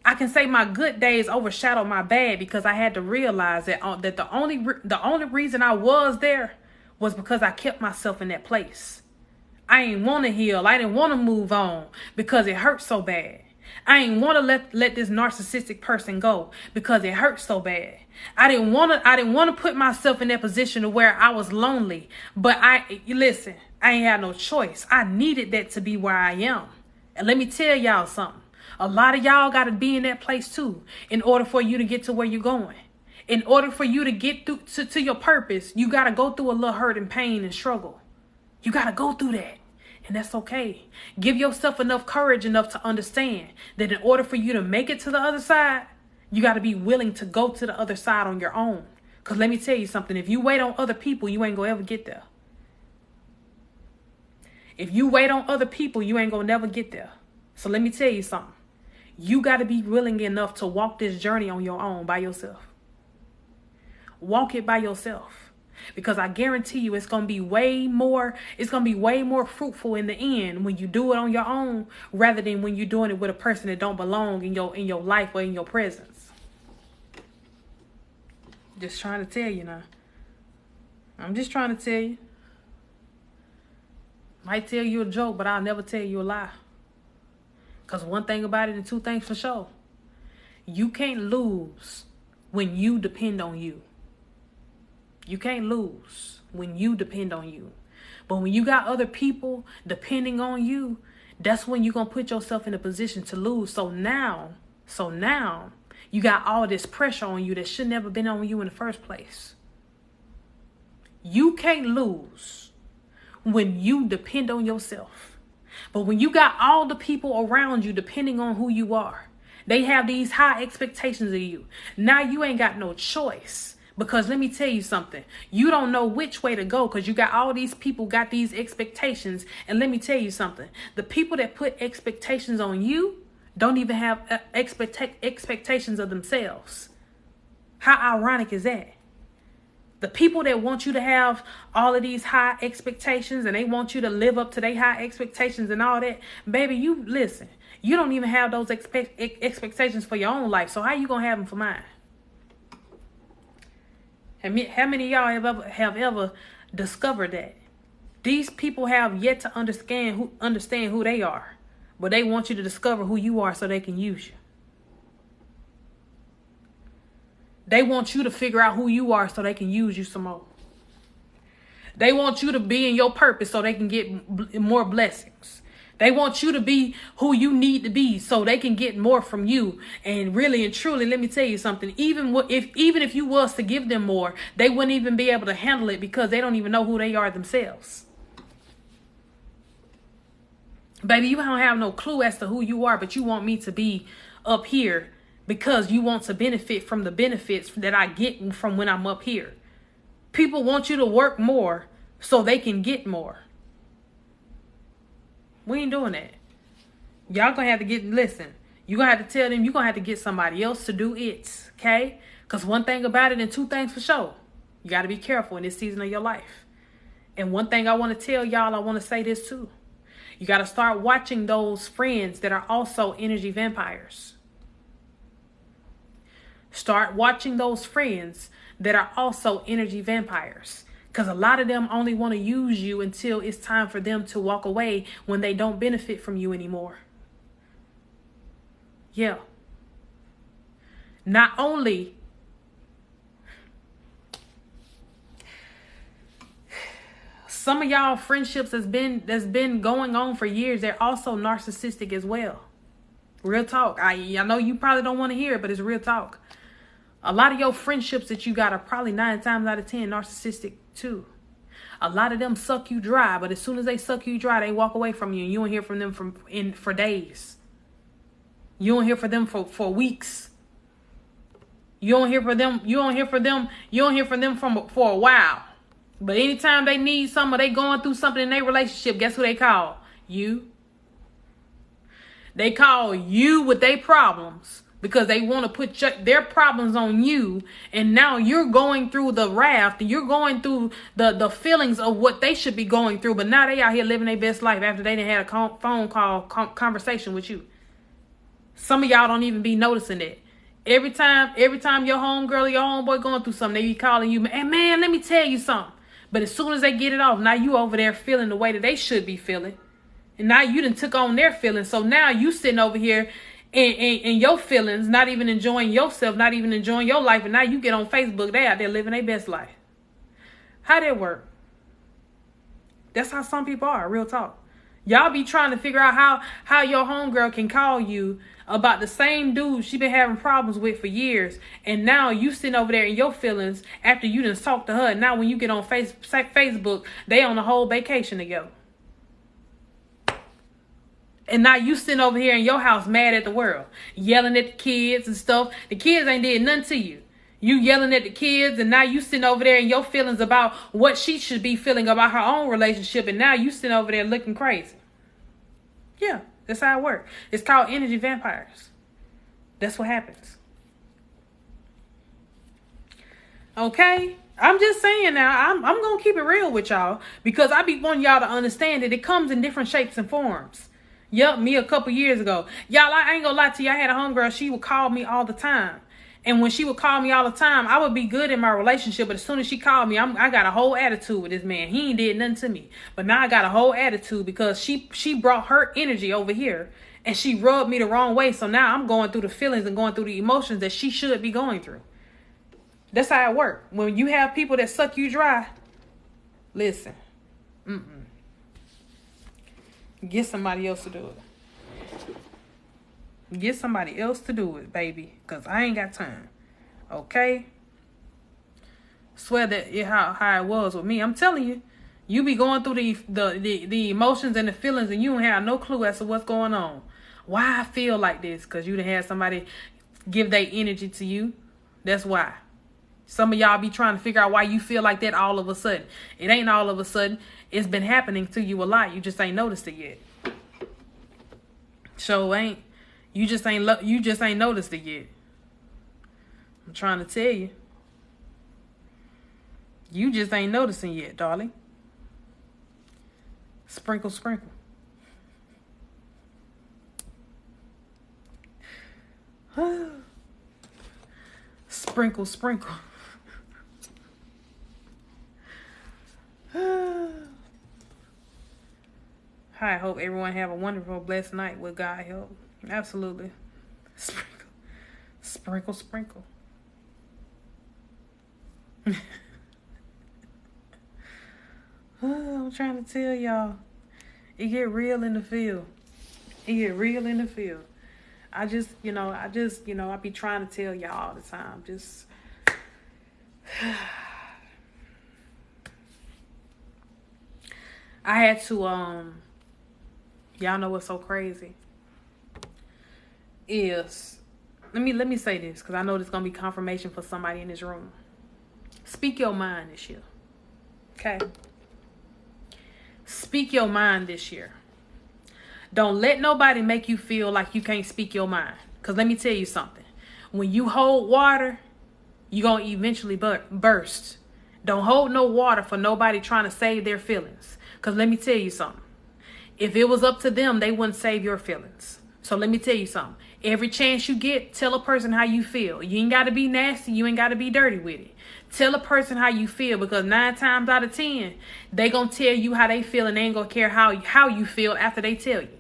I can say my good days overshadowed my bad because I had to realize that the only reason I was there was because I kept myself in that place. I ain't want to heal. I didn't want to move on because it hurt so bad. I ain't want to let this narcissistic person go because it hurt so bad. I didn't want to put myself in that position to where I was lonely. But listen, I ain't had no choice. I needed that to be where I am. And let me tell y'all something. A lot of y'all got to be in that place too in order for you to get to where you're going. In order for you to get through to your purpose, you got to go through a little hurt and pain and struggle. You got to go through that. And that's okay. Give yourself enough courage enough to understand that in order for you to make it to the other side, you got to be willing to go to the other side on your own. Because let me tell you something. If you wait on other people, you ain't going to ever get there. If you wait on other people, you ain't going to never get there. So let me tell you something. You got to be willing enough to walk this journey on your own by yourself. Walk it by yourself. Because I guarantee you it's going to be way more fruitful in the end when you do it on your own rather than when you're doing it with a person that don't belong in your life or in your presence. Just trying to tell you now. I'm just trying to tell you. Might tell you a joke, but I'll never tell you a lie. Because one thing about it and two things for sure. You can't lose when you depend on you. You can't lose when you depend on you. But when you got other people depending on you, that's when you're going to put yourself in a position to lose. So now, you got all this pressure on you that should never been on you in the first place. You can't lose when you depend on yourself. But when you got all the people around you, depending on who you are, they have these high expectations of you. Now you ain't got no choice. Because let me tell you something. You don't know which way to go because you got all these people got these expectations. And let me tell you something. The people that put expectations on you don't even have expectations of themselves. How ironic is that? The people that want you to have all of these high expectations and they want you to live up to their high expectations and all that, baby, you listen. You don't even have those expectations for your own life. So how you going to have them for mine? How many of y'all have ever discovered that? These people have yet to understand who they are. But they want you to discover who you are so they can use you. They want you to figure out who you are so they can use you some more. They want you to be in your purpose so they can get more blessings. They want you to be who you need to be so they can get more from you. And really and truly, let me tell you something. Even if you was to give them more, they wouldn't even be able to handle it because they don't even know who they are themselves. Baby, you don't have no clue as to who you are, but you want me to be up here because you want to benefit from the benefits that I get from when I'm up here. People want you to work more so they can get more. We ain't doing that. Y'all gonna have to listen. You're gonna have to tell them you're gonna have to get somebody else to do it. Okay? Because one thing about it and two things for sure. You got to be careful in this season of your life. And one thing I want to tell y'all, I want to say this too. You got to start watching those friends that are also energy vampires. Start watching those friends that are also energy vampires. Because a lot of them only want to use you until it's time for them to walk away when they don't benefit from you anymore. Yeah. Not only some of y'all friendships that's been going on for years, they're also narcissistic as well. Real talk. I know you probably don't want to hear it, but it's real talk. A lot of your friendships that you got are probably 9 times out of 10 narcissistic too. A lot of them suck you dry, but as soon as they suck you dry, they walk away from you and you don't hear from them for days. You don't hear from them for weeks. You don't hear from them for a while. But anytime they need something or they going through something in their relationship, guess who they call? You. They call you with their problems because they want to put their problems on you. And now you're going through the wrath. You're going through the feelings of what they should be going through. But now they out here living their best life after they done had a phone call conversation with you. Some of y'all don't even be noticing it. Every time your homegirl or your homeboy going through something, they be calling you, and man, let me tell you something. But as soon as they get it off, now you over there feeling the way that they should be feeling. And now you done took on their feelings. So now you sitting over here in your feelings, not even enjoying yourself, not even enjoying your life. And now you get on Facebook, they out there living their best life. How that work? That's how some people are, real talk. Y'all be trying to figure out how your homegirl can call you about the same dude she been having problems with for years. And now you sitting over there in your feelings after you done talked to her. Now when you get on Facebook, they on a whole vacation together. And now you sitting over here in your house mad at the world, yelling at the kids and stuff. The kids ain't did nothing to you. You yelling at the kids, and now you sitting over there in your feelings about what she should be feeling about her own relationship. And now you sitting over there looking crazy. Yeah, that's how it works. It's called energy vampires. That's what happens. Okay? I'm just saying now, I'm going to keep it real with y'all because I be wanting y'all to understand that it comes in different shapes and forms. Yep, me a couple years ago. Y'all, I ain't going to lie to you. I had a homegirl. She would call me all the time. And when she would call me all the time, I would be good in my relationship. But as soon as she called me, I got a whole attitude with this man. He ain't did nothing to me. But now I got a whole attitude because she brought her energy over here. And she rubbed me the wrong way. So now I'm going through the feelings and going through the emotions that she should be going through. That's how it works. When you have people that suck you dry, listen. Get somebody else to do it. Get somebody else to do it, baby. Because I ain't got time. Okay? Swear that how it was with me. I'm telling you. You be going through the emotions and the feelings, and you don't have no clue as to what's going on. Why I feel like this? Because you done had somebody give their energy to you. That's why. Some of y'all be trying to figure out why you feel like that all of a sudden. It ain't all of a sudden. It's been happening to you a lot. You just ain't noticed it yet. So ain't. You just ain't noticed it yet. I'm trying to tell you. You just ain't noticing yet, darling. Sprinkle, sprinkle. Sprinkle, sprinkle. I hope everyone have a wonderful, blessed night with God help. Absolutely. Sprinkle, sprinkle, sprinkle. I'm trying to tell y'all, it get real in the field. It get real in the field. I be trying to tell y'all all the time. Just I had to y'all know what's so crazy is let me say this, because I know there's gonna be confirmation for somebody in this room. Speak your mind this year. Okay? Speak your mind this year. Don't let nobody make you feel like you can't speak your mind. Because let me tell you something. When you hold water, you're going to eventually burst. Don't hold no water for nobody trying to save their feelings. Because let me tell you something. If it was up to them, they wouldn't save your feelings. So let me tell you something. Every chance you get, tell a person how you feel. You ain't got to be nasty. You ain't got to be dirty with it. Tell a person how you feel, because 9 times out of 10, they going to tell you how they feel, and they ain't going to care how you feel after they tell you.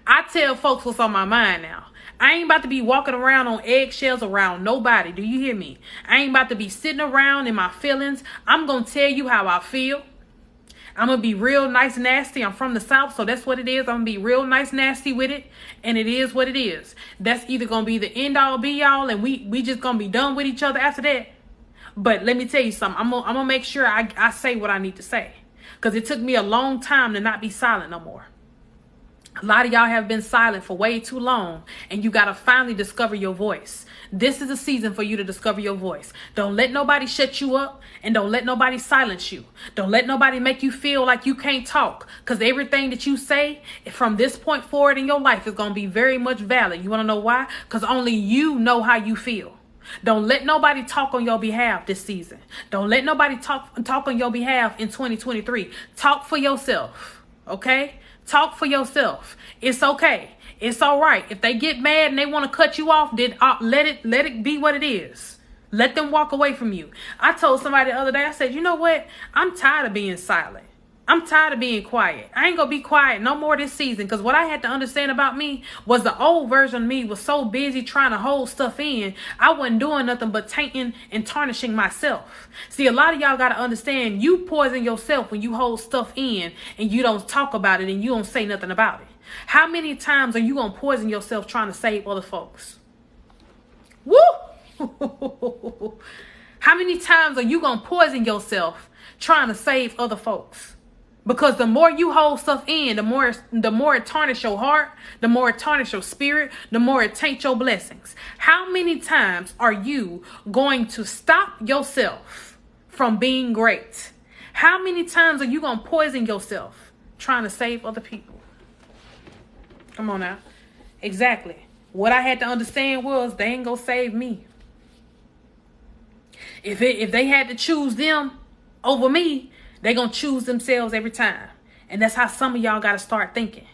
I tell folks what's on my mind now. I ain't about to be walking around on eggshells around nobody. Do you hear me? I ain't about to be sitting around in my feelings. I'm going to tell you how I feel. I'm going to be real nice and nasty. I'm from the South, so that's what it is. I'm going to be real nice nasty with it, and it is what it is. That's either going to be the end all be all, and we just going to be done with each other after that. But let me tell you something. I'm going to make sure I say what I need to say, because it took me a long time to not be silent no more. A lot of y'all have been silent for way too long, and you got to finally discover your voice. This is a season for you to discover your voice. Don't let nobody shut you up, and don't let nobody silence you. Don't let nobody make you feel like you can't talk, because everything that you say from this point forward in your life is going to be very much valid. You want to know why? Because only you know how you feel. Don't let nobody talk on your behalf this season. Don't let nobody talk on your behalf in 2023. Talk for yourself, okay? Talk for yourself. It's okay. It's all right. If they get mad and they want to cut you off, then let it be what it is. Let them walk away from you. I told somebody the other day, I said, you know what? I'm tired of being silent. I'm tired of being quiet. I ain't going to be quiet no more this season, because what I had to understand about me was the old version of me was so busy trying to hold stuff in, I wasn't doing nothing but tainting and tarnishing myself. See, a lot of y'all got to understand, you poison yourself when you hold stuff in and you don't talk about it and you don't say nothing about it. How many times are you going to poison yourself trying to save other folks? Woo! How many times are you going to poison yourself trying to save other folks? Because the more you hold stuff in, the more it tarnishes your heart, the more it tarnishes your spirit, the more it taints your blessings. How many times are you going to stop yourself from being great? How many times are you going to poison yourself trying to save other people? Come on now. Exactly. What I had to understand was they ain't going to save me. If they had to choose them over me, they're going to choose themselves every time. And that's how some of y'all got to start thinking.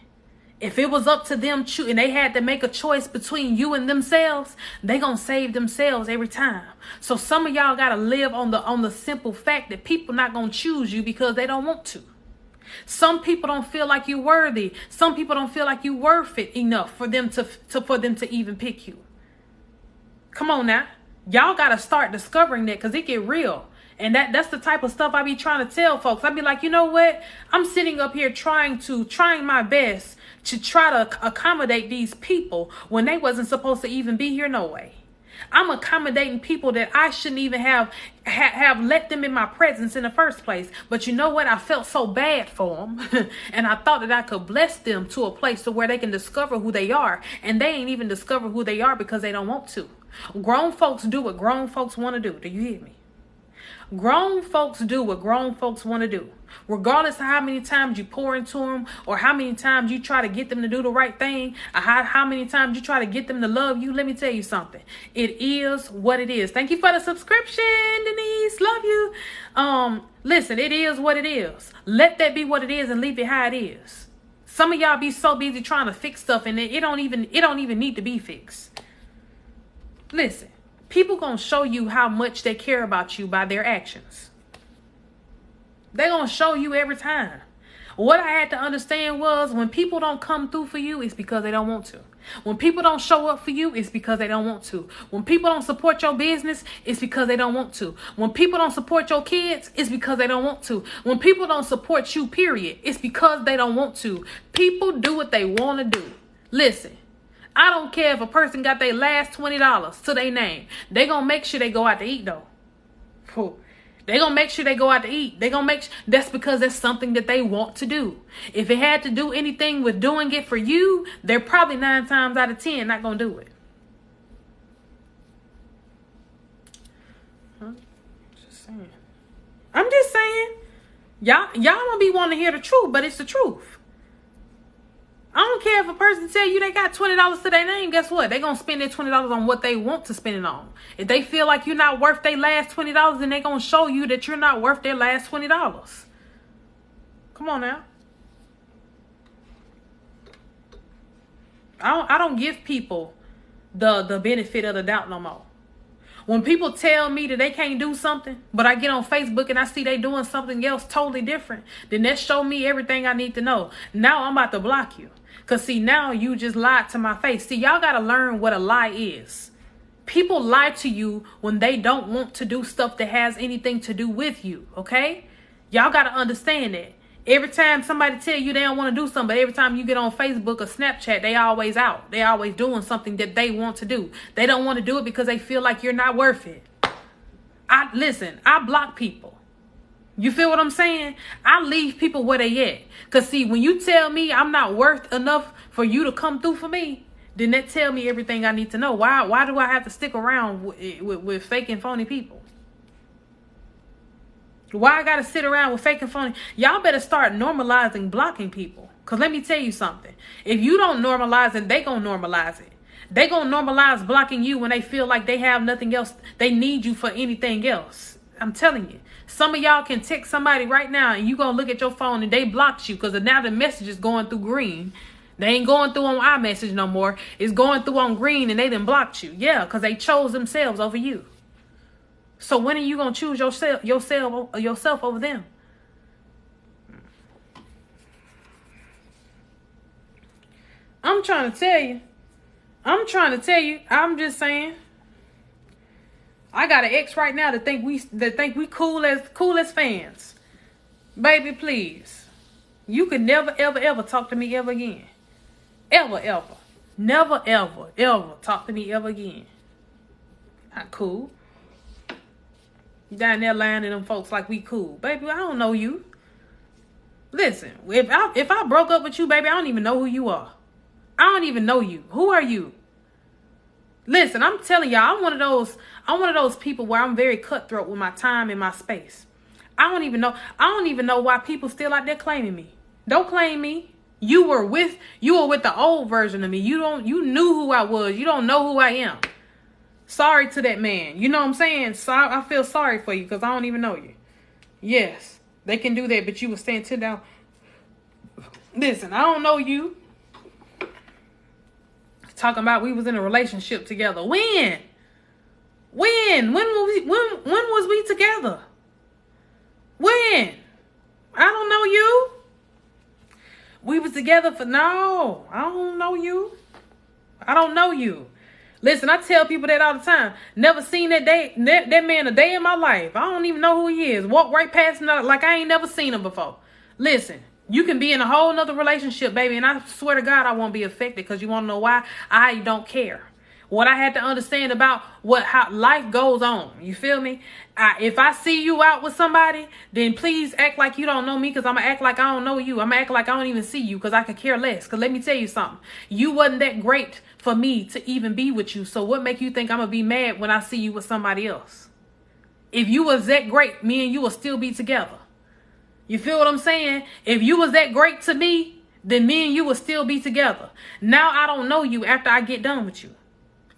If it was up to them and they had to make a choice between you and themselves, they're going to save themselves every time. So some of y'all got to live on the simple fact that people not going to choose you because they don't want to. Some people don't feel like you're worthy. Some people don't feel like you're worth it enough for them to even pick you. Come on now. Y'all got to start discovering that, because it get real. And that's the type of stuff I be trying to tell folks. I be like, you know what? I'm sitting up here trying my best to try to accommodate these people when they wasn't supposed to even be here no way. I'm accommodating people that I shouldn't even have let them in my presence in the first place. But you know what? I felt so bad for them. And I thought that I could bless them to a place to where they can discover who they are. And they ain't even discover who they are because they don't want to. Grown folks do what grown folks want to do. Do you hear me? Grown folks do what grown folks want to do. Regardless of how many times you pour into them or how many times you try to get them to do the right thing or how many times you try to get them to love you, let me tell you something. It is what it is. Thank you for the subscription, Denise. Love you. Listen, it is what it is. Let that be what it is and leave it how it is. Some of y'all be so busy trying to fix stuff and it don't even need to be fixed. Listen. People gonna show you how much they care about you by their actions. They gonna show you every time. What I had to understand was when people don't come through for you, it's because they don't want to. When people don't show up for you, it's because they don't want to. When people don't support your business, it's because they don't want to. When people don't support your kids, it's because they don't want to. When people don't support you, period, it's because they don't want to. People do what they want to do. Listen. I don't care if a person got their last $20 to their name. They gonna make sure they go out to eat though. They gonna make sure they go out to eat. They gonna make that's because that's something that they want to do. If it had to do anything with doing it for you, they're probably 9 times out of 10 not gonna do it. I'm just saying. Y'all don't be wanting to hear the truth, but it's the truth. I don't care if a person tell you they got $20 to their name. Guess what? They gonna spend their $20 on what they want to spend it on. If they feel like you're not worth their last $20, then they gonna show you that you're not worth their last $20. Come on now. I don't give people the benefit of the doubt no more. When people tell me that they can't do something, but I get on Facebook and I see they doing something else totally different, then that show me everything I need to know. Now I'm about to block you. Because see, now you just lied to my face. See, y'all got to learn what a lie is. People lie to you when they don't want to do stuff that has anything to do with you, okay? Y'all got to understand that. Every time somebody tell you they don't want to do something, but every time you get on Facebook or Snapchat, they always out. They always doing something that they want to do. They don't want to do it because they feel like you're not worth it. Listen, I block people. You feel what I'm saying? I leave people where they at. Because see, when you tell me I'm not worth enough for you to come through for me, then that tell me everything I need to know. Why do I have to stick around with fake and phony people? Why I got to sit around with fake and phony? Y'all better start normalizing blocking people. Because let me tell you something. If you don't normalize it, they going to normalize it. They going to normalize blocking you when they feel like they have nothing else. They need you for anything else. I'm telling you. Some of y'all can text somebody right now and you gonna look at your phone and they blocked you because now the message is going through green. They ain't going through on iMessage no more. It's going through on green and they done blocked you. Yeah, because they chose themselves over you. So when are you gonna choose yourself over them? I'm trying to tell you. I'm just saying. I got an ex right now that think we cool as fans. Baby, please. You could never, ever, ever talk to me ever again. Ever, ever. Never, ever, ever talk to me ever again. Not cool. You down there lying to them folks like we cool. Baby, I don't know you. Listen, if I broke up with you, baby, I don't even know who you are. I don't even know you. Who are you? Listen, I'm telling y'all, I'm one of those people where I'm very cutthroat with my time and my space. I don't even know why people still out there claiming me. Don't claim me. You were with the old version of me. You knew who I was. You don't know who I am. Sorry to that man. You know what I'm saying? So I feel sorry for you because I don't even know you. Yes, they can do that, but you will stand 10 down. Listen, I don't know you. Talking about we was in a relationship together. When? When was we together? When? I don't know you. We was together no, I don't know you. I don't know you. Listen, I tell people that all the time. Never seen that man a day in my life. I don't even know who he is. Walk right past him like I ain't never seen him before. Listen. You can be in a whole nother relationship, baby, and I swear to God I won't be affected because you want to know why? I don't care. What I had to understand about how life goes on. You feel me? If I see you out with somebody, then please act like you don't know me, because I'm going to act like I don't know you. I'm going to act like I don't even see you, because I could care less. Because let me tell you something. You wasn't that great for me to even be with you. So what make you think I'm going to be mad when I see you with somebody else? If you was that great, me and you will still be together. You feel what I'm saying? If you was that great to me, then me and you will still be together. Now I don't know you after I get done with you.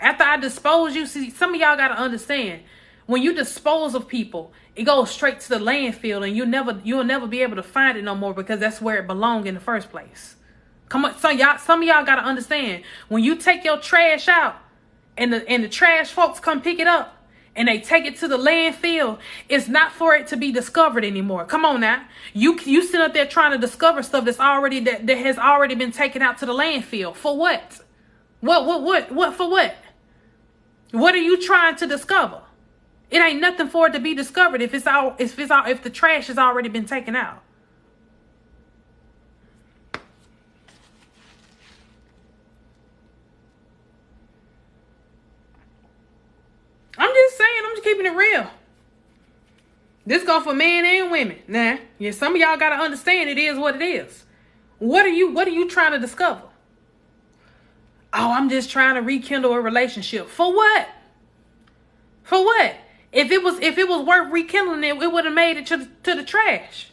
After I dispose you, see, some of y'all got to understand, when you dispose of people, it goes straight to the landfill, and you'll never be able to find it no more, because that's where it belonged in the first place. Come on, some of y'all got to understand, when you take your trash out and the trash folks come pick it up and they take it to the landfill, it's not for it to be discovered anymore. Come on now. You sit up there trying to discover stuff that has already been taken out to the landfill. For what? What for what? What are you trying to discover? It ain't nothing for it to be discovered if the trash has already been taken out. I'm just saying, I'm just keeping it real. This go for men and women. Nah, yeah, some of y'all gotta understand it is what it is. What are you trying to discover? Oh, I'm just trying to rekindle a relationship. For what? For what? If it was worth rekindling it, it would have made it to the trash.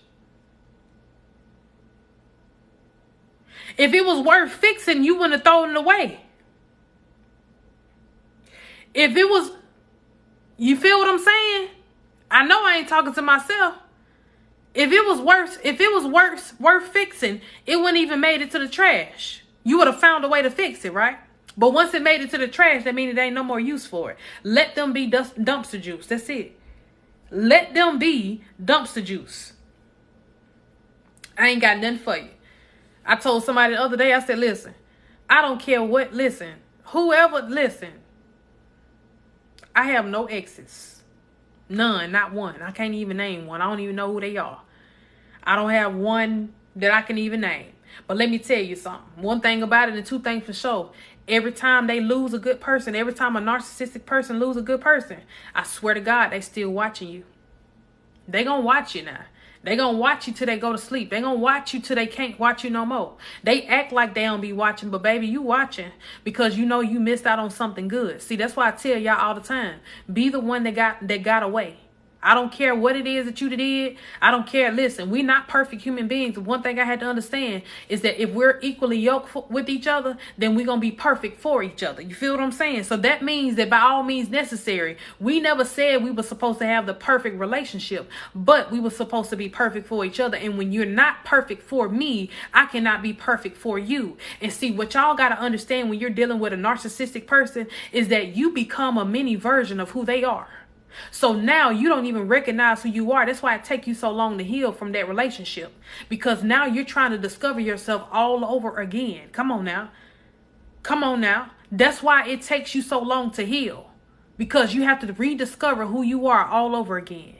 If it was worth fixing, you wouldn't have thrown it away. If it was, you feel what I'm saying? I know I ain't talking to myself. If it was worth fixing, it wouldn't even made it to the trash. You would have found a way to fix it, right? But once it made it to the trash, that means it ain't no more use for it. Let them be dumpster juice. That's it. Let them be dumpster juice. I ain't got nothing for you. I told somebody the other day, I said, listen, I don't care what, whoever, I have no exes. None, not one. I can't even name one. I don't even know who they are. I don't have one that I can even name. But let me tell you something. One thing about it and two things for sure. Every time they lose a good person, every time a narcissistic person lose a good person, I swear to God, they still watching you. They gonna watch you now. They gonna watch you till they go to sleep. They gonna watch you till they can't watch you no more. They act like they don't be watching, but baby, you watching because you know you missed out on something good. See, that's why I tell y'all all the time, be the one that got away. I don't care what it is that you did. I don't care. Listen, we're not perfect human beings. One thing I had to understand is that if we're equally yoked with each other, then we're going to be perfect for each other. You feel what I'm saying? So that means that by all means necessary, we never said we were supposed to have the perfect relationship, but we were supposed to be perfect for each other. And when you're not perfect for me, I cannot be perfect for you. And see, what y'all got to understand when you're dealing with a narcissistic person is that you become a mini version of who they are. So now you don't even recognize who you are. That's why it takes you so long to heal from that relationship. Because now you're trying to discover yourself all over again. Come on now. Come on now. That's why it takes you so long to heal. Because you have to rediscover who you are all over again.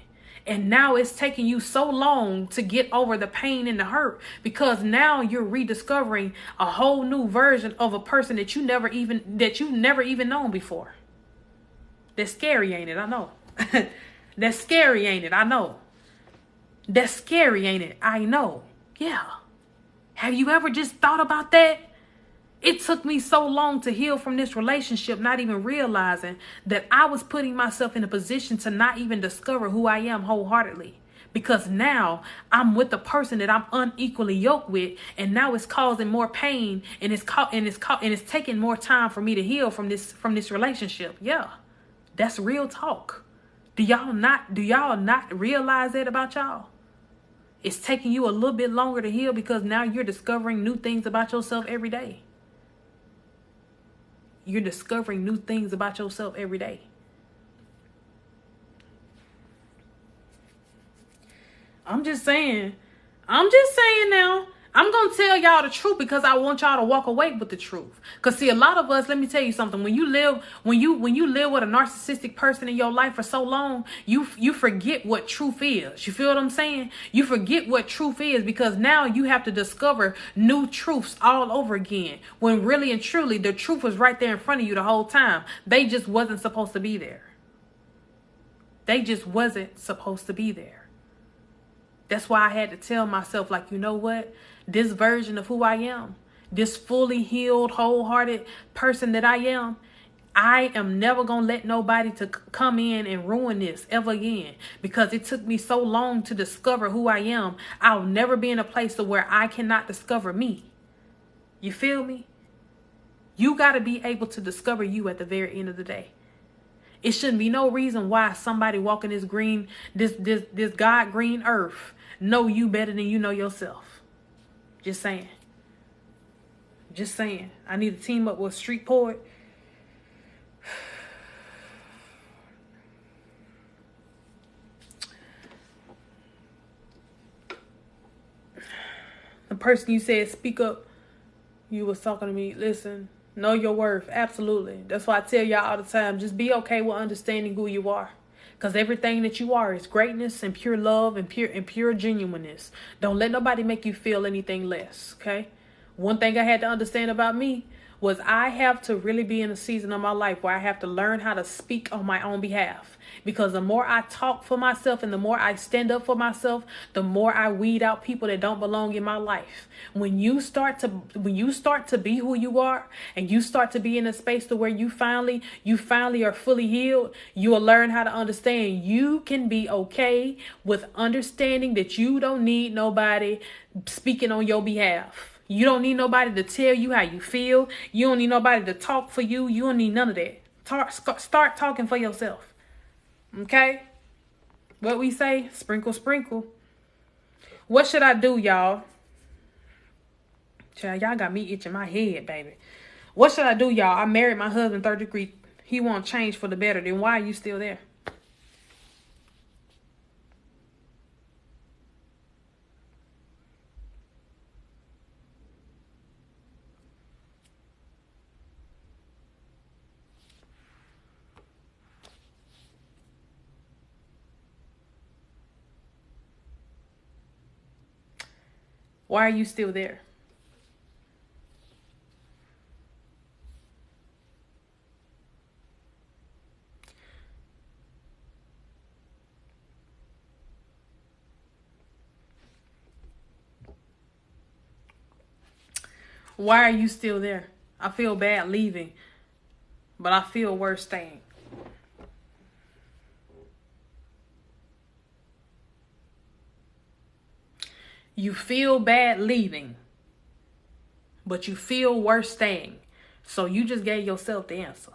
And now it's taking you so long to get over the pain and the hurt. Because now you're rediscovering a whole new version of a person that you've never even known before. That's scary, ain't it? I know. That's scary, ain't it? I know. That's scary, ain't it? I know. Yeah. Have you ever just thought about that? It took me so long to heal from this relationship, not even realizing that I was putting myself in a position to not even discover who I am wholeheartedly. Because now I'm with the person that I'm unequally yoked with, and now it's causing more pain, and it's taking more time for me to heal from this relationship. Yeah. That's real talk. Do y'all not realize that about y'all? It's taking you a little bit longer to heal because now you're discovering new things about yourself every day. You're discovering new things about yourself every day. I'm just saying now. I'm going to tell y'all the truth because I want y'all to walk away with the truth. Because see, a lot of us, let me tell you something. When you live with a narcissistic person in your life for so long, you forget what truth is. You feel what I'm saying? You forget what truth is because now you have to discover new truths all over again. When really and truly, the truth was right there in front of you the whole time. They just wasn't supposed to be there. They just wasn't supposed to be there. That's why I had to tell myself, like, you know what? This version of who I am, this fully healed, wholehearted person that I am never going to let nobody to come in and ruin this ever again. Because it took me so long to discover who I am. I'll never be in a place to where I cannot discover me. You feel me? You got to be able to discover you at the very end of the day. It shouldn't be no reason why somebody walking this God green earth know you better than you know yourself. Just saying. Just saying. I need to team up with Street Poet. The person you said speak up, you was talking to me. Listen, know your worth. Absolutely. That's why I tell y'all all the time, just be okay with understanding who you are. Because everything that you are is greatness and pure love and pure genuineness. Don't let nobody make you feel anything less, okay? One thing I had to understand about me was I have to really be in a season of my life where I have to learn how to speak on my own behalf. Because the more I talk for myself and the more I stand up for myself, the more I weed out people that don't belong in my life. When you start to be who you are and you start to be in a space to where you finally are fully healed, you will learn how to understand you can be okay with understanding that you don't need nobody speaking on your behalf. You don't need nobody to tell you how you feel. You don't need nobody to talk for you. You don't need none of that. Start talking for yourself. Okay? What we say? Sprinkle, sprinkle. What should I do, y'all? Child, y'all got me itching my head, baby. What should I do, y'all? I married my husband 3rd degree. He won't change for the better. Then why are you still there? Why are you still there? Why are you still there? I feel bad leaving, but I feel worse staying. You feel bad leaving, but you feel worse staying. So you just gave yourself the answer.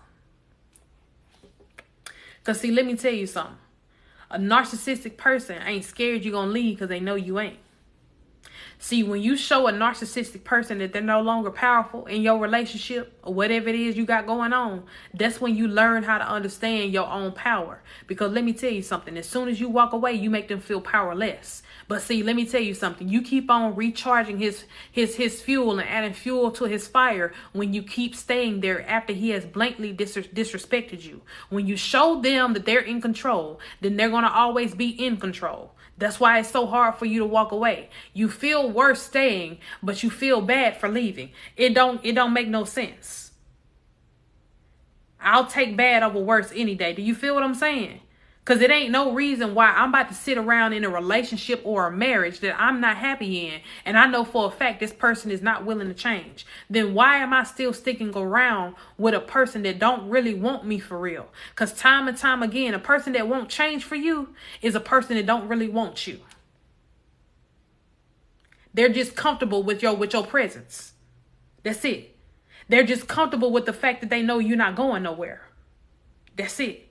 Because see, let me tell you something. A narcissistic person ain't scared you're going to leave because they know you ain't. See, when you show a narcissistic person that they're no longer powerful in your relationship or whatever it is you got going on, that's when you learn how to understand your own power. Because let me tell you something. As soon as you walk away, you make them feel powerless. But see, let me tell you something. You keep on recharging his fuel and adding fuel to his fire when you keep staying there after he has blatantly disrespected you. When you show them that they're in control, then they're going to always be in control. That's why it's so hard for you to walk away. You feel worse staying, but you feel bad for leaving. It don't make no sense. I'll take bad over worse any day. Do you feel what I'm saying? Because it ain't no reason why I'm about to sit around in a relationship or a marriage that I'm not happy in, and I know for a fact this person is not willing to change. Then why am I still sticking around with a person that don't really want me for real? Because time and time again, a person that won't change for you is a person that don't really want you. They're just comfortable with your presence. That's it. They're just comfortable with the fact that they know you're not going nowhere. That's it.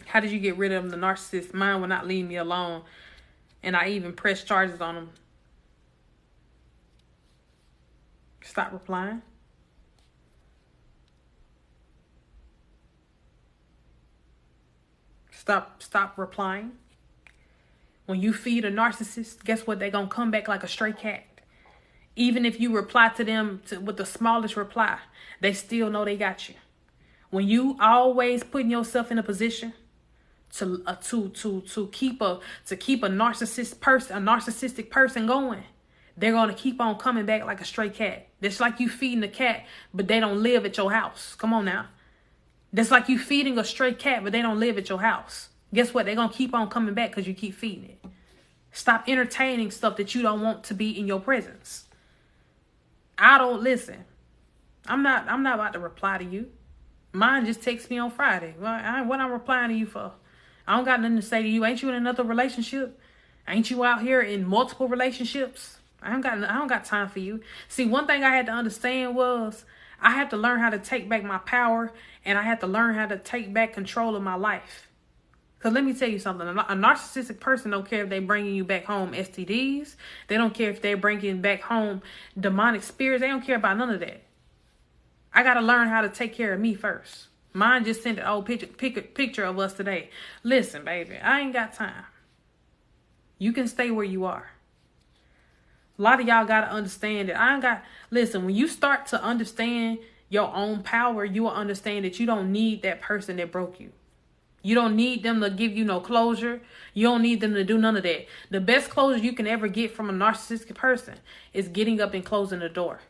How did you get rid of them? The narcissist? Mine will not leave me alone. And I even press charges on them. Stop replying. Stop replying. When you feed a narcissist, guess what? They're going to come back like a stray cat. Even if you reply to them with the smallest reply, they still know they got you. When you always putting yourself in a position to keep a narcissistic person going, they're going to keep on coming back like a stray cat. That's like you feeding a cat, but they don't live at your house. Come on now. That's like you feeding a stray cat, but they don't live at your house. Guess what? They're going to keep on coming back because you keep feeding it. Stop entertaining stuff that you don't want to be in your presence. I don't listen. I'm not about to reply to you. Mine just texts me on Friday. Well, what I'm replying to you for? I don't got nothing to say to you. Ain't you in another relationship? Ain't you out here in multiple relationships? I don't got time for you. See, one thing I had to understand was I had to learn how to take back my power, and I had to learn how to take back control of my life. Because let me tell you something. A narcissistic person don't care if they're bringing you back home STDs. They don't care if they're bringing back home demonic spirits. They don't care about none of that. I got to learn how to take care of me first. Mine just sent an old picture of us today. Listen, baby, I ain't got time. You can stay where you are. A lot of y'all got to understand that listen, when you start to understand your own power, you will understand that you don't need that person that broke you. You don't need them to give you no closure. You don't need them to do none of that. The best closure you can ever get from a narcissistic person is getting up and closing the door.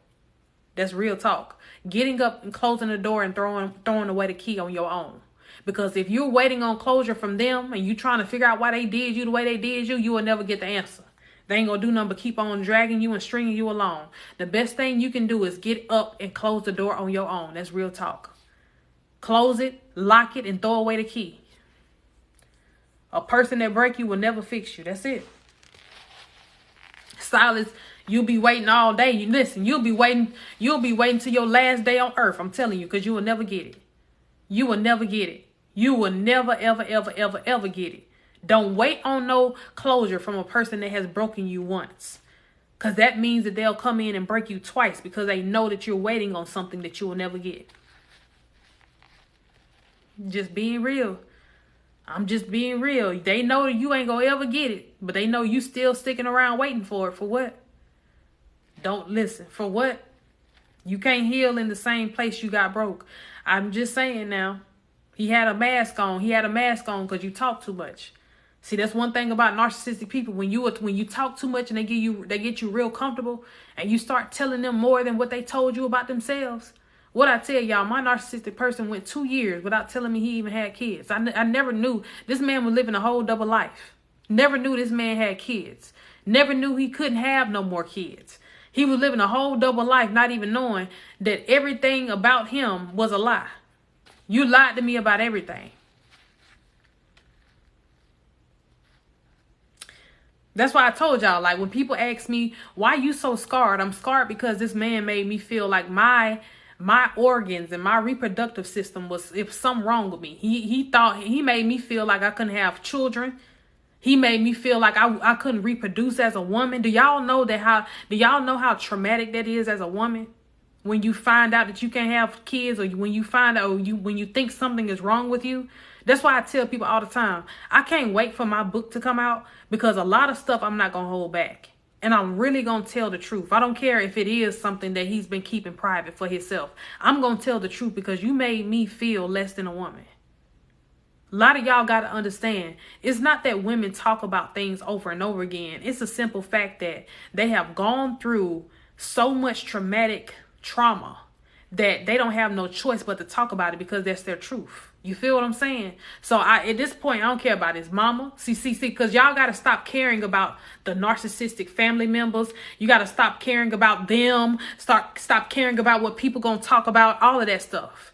That's real talk. Getting up and closing the door and throwing away the key on your own. Because if you're waiting on closure from them and you trying to figure out why they did you the way they did you, you will never get the answer. They ain't gonna do nothing but keep on dragging you and stringing you along. The best thing you can do is get up and close the door on your own. That's real talk. Close it, lock it, and throw away the key. A person that break you will never fix you. That's it. Silas, you'll be waiting all day. You'll be waiting till your last day on earth. I'm telling you, because you will never get it. You will never get it. You will never, ever, ever, ever, ever get it. Don't wait on no closure from a person that has broken you once. Because that means that they'll come in and break you twice because they know that you're waiting on something that you will never get. Just being real. I'm just being real. They know that you ain't gonna ever get it, but they know you still sticking around waiting for it. For what? Don't listen. For what? You can't heal in the same place you got broke. I'm just saying now. He had a mask on. He had a mask on because you talk too much. See, that's one thing about narcissistic people. When you talk too much and they get you real comfortable, and you start telling them more than what they told you about themselves. What I tell y'all, my narcissistic person went 2 years without telling me he even had kids. I never knew this man was living a whole double life. Never knew this man had kids. Never knew he couldn't have no more kids. He was living a whole double life, not even knowing that everything about him was a lie. You lied to me about everything. That's why I told y'all, like, when people ask me, why you so scarred? I'm scarred because this man made me feel like my organs and my reproductive system was, if something wrong with me. He made me feel like I couldn't have children. He made me feel like I couldn't reproduce as a woman. Do y'all know how traumatic that is as a woman? When you find out that you can't have kids, or when you find out, when you think something is wrong with you. That's why I tell people all the time, I can't wait for my book to come out, because a lot of stuff I'm not going to hold back. And I'm really going to tell the truth. I don't care if it is something that he's been keeping private for himself. I'm going to tell the truth because you made me feel less than a woman. A lot of y'all got to understand, it's not that women talk about things over and over again. It's a simple fact that they have gone through so much traumatic trauma that they don't have no choice but to talk about it because that's their truth. You feel what I'm saying? So at this point, I don't care about his mama. See, because y'all got to stop caring about the narcissistic family members. You got to stop caring about them. Stop caring about what people going to talk about, all of that stuff.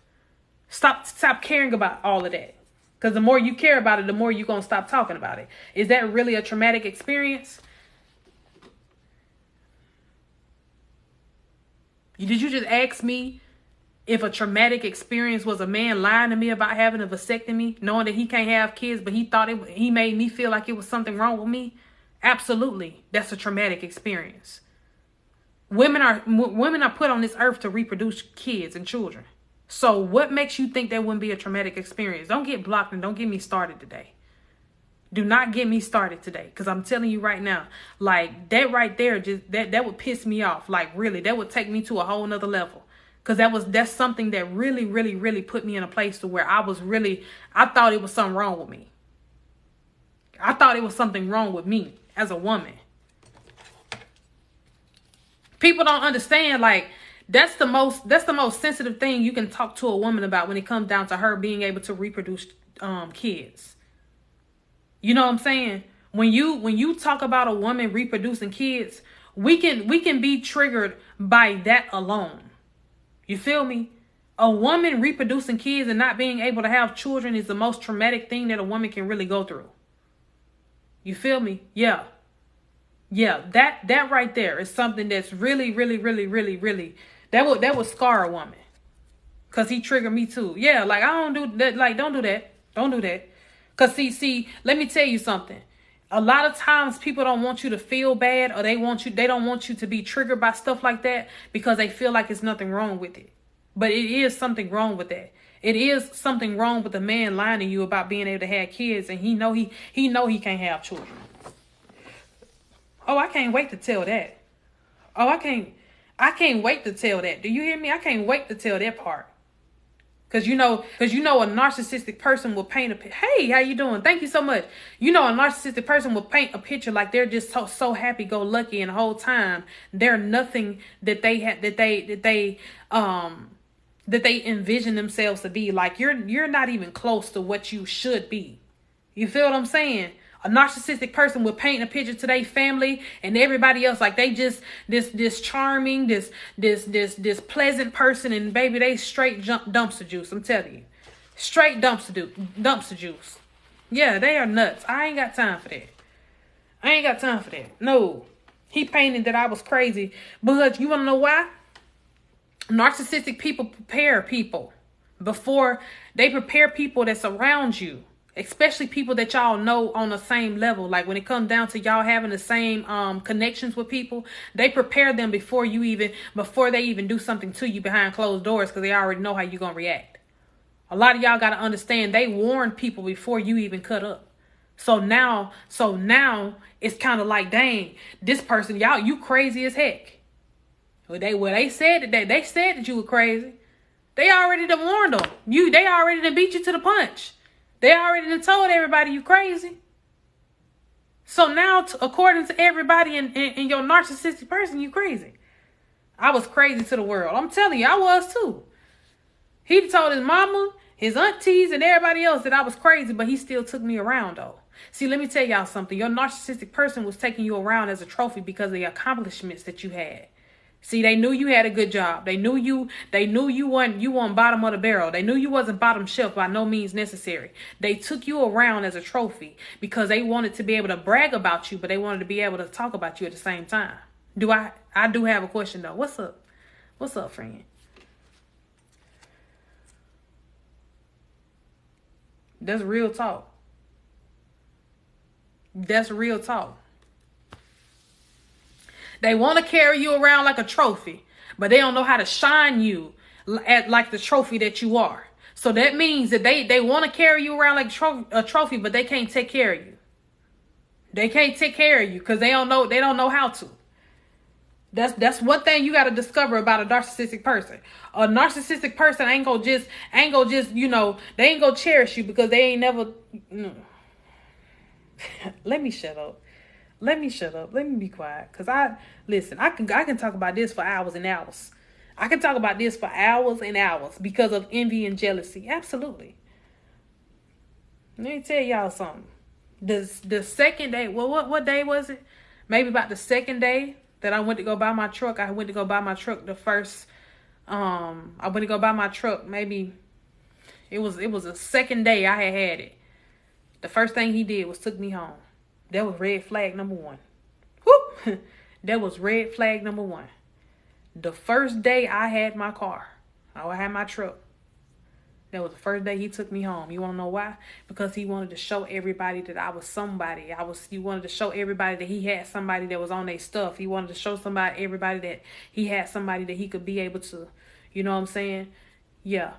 Stop caring about all of that. Because the more you care about it, the more you're going to stop talking about it. Is that really a traumatic experience? Did you just ask me if a traumatic experience was a man lying to me about having a vasectomy, knowing that he can't have kids, but he made me feel like it was something wrong with me? Absolutely. That's a traumatic experience. Women are put on this earth to reproduce kids and children. So what makes you think that wouldn't be a traumatic experience? Don't get blocked and don't get me started today. Do not get me started today, because I'm telling you right now, like that right there, just that would piss me off. Like really, that would take me to a whole nother level. Because that's something that really, really, really put me in a place to where I thought it was something wrong with me. I thought it was something wrong with me as a woman. People don't understand, like, that's the most sensitive thing you can talk to a woman about when it comes down to her being able to reproduce kids. You know what I'm saying? When you talk about a woman reproducing kids, we can be triggered by that alone. You feel me? A woman reproducing kids and not being able to have children is the most traumatic thing that a woman can really go through. You feel me? Yeah. Yeah, that right there is something that's really, really, really, really, really, that would scar a woman. Cause he triggered me too. Yeah, like I don't do that. Like don't do that. Don't do that. Cause see, let me tell you something. A lot of times people don't want you to feel bad, or they don't want you to be triggered by stuff like that because they feel like it's nothing wrong with it. But it is something wrong with that. It is something wrong with a man lying to you about being able to have kids, and he know he can't have children. Oh, I can't wait to tell that. Oh, I can't wait to tell that. Do you hear me? I can't wait to tell that part. Cause you know a narcissistic person will paint a picture. Hey, how you doing? Thank you so much. You know, a narcissistic person will paint a picture like they're just so happy go lucky, and the whole time they're nothing that they envision themselves to be. Like you're not even close to what you should be. You feel what I'm saying? A narcissistic person would paint a picture to their family and everybody else like they just this charming, this pleasant person, and baby, they straight dumpster juice. I'm telling you, straight dumpster juice. Yeah, they are nuts. I ain't got time for that. No, he painted that I was crazy, but you want to know why? Narcissistic people prepare people before they prepare people that's around you. Especially people that y'all know on the same level. Like when it comes down to y'all having the same connections with people, they prepare them before they even do something to you behind closed doors, because they already know how you're going to react. A lot of y'all got to understand, they warn people before you even cut up. So now it's kind of like, dang, this person, you crazy as heck. They said that you were crazy. They already done warned them. They already done beat you to the punch. They already done told everybody you crazy. So now, according to everybody in your narcissistic person, you crazy. I was crazy to the world. I'm telling you, I was too. He told his mama, his aunties, and everybody else that I was crazy, but he still took me around though. See, let me tell y'all something. Your narcissistic person was taking you around as a trophy because of the accomplishments that you had. See, they knew you had a good job. They knew you weren't bottom of the barrel. They knew you wasn't bottom shelf by no means necessary. They took you around as a trophy because they wanted to be able to brag about you, but they wanted to be able to talk about you at the same time. I do have a question though. What's up? What's up, friend? That's real talk. That's real talk. They want to carry you around like a trophy, but they don't know how to shine you like the trophy that you are. So that means that they want to carry you around like a trophy, but they can't take care of you. They can't take care of you because they don't know how to. That's one thing you got to discover about a narcissistic person. A narcissistic person ain't gonna just, they ain't gonna cherish you because they ain't never. No. Let me shut up. Let me be quiet. Because I can talk about this for hours and hours. I can talk about this for hours and hours because of envy and jealousy. Absolutely. Let me tell y'all something. The second day, what day was it? Maybe about the second day that I went to go buy my truck. I went to go buy my truck maybe it was the second day I had it. The first thing he did was took me home. That was red flag number one. Whoop! That was red flag number one. The first day I had my car, I had my truck. That was the first day he took me home. You want to know why? Because he wanted to show everybody that I was somebody. He wanted to show everybody that he had somebody that was on their stuff. He wanted to show everybody that he had somebody that he could be able to, you know what I'm saying? Yeah.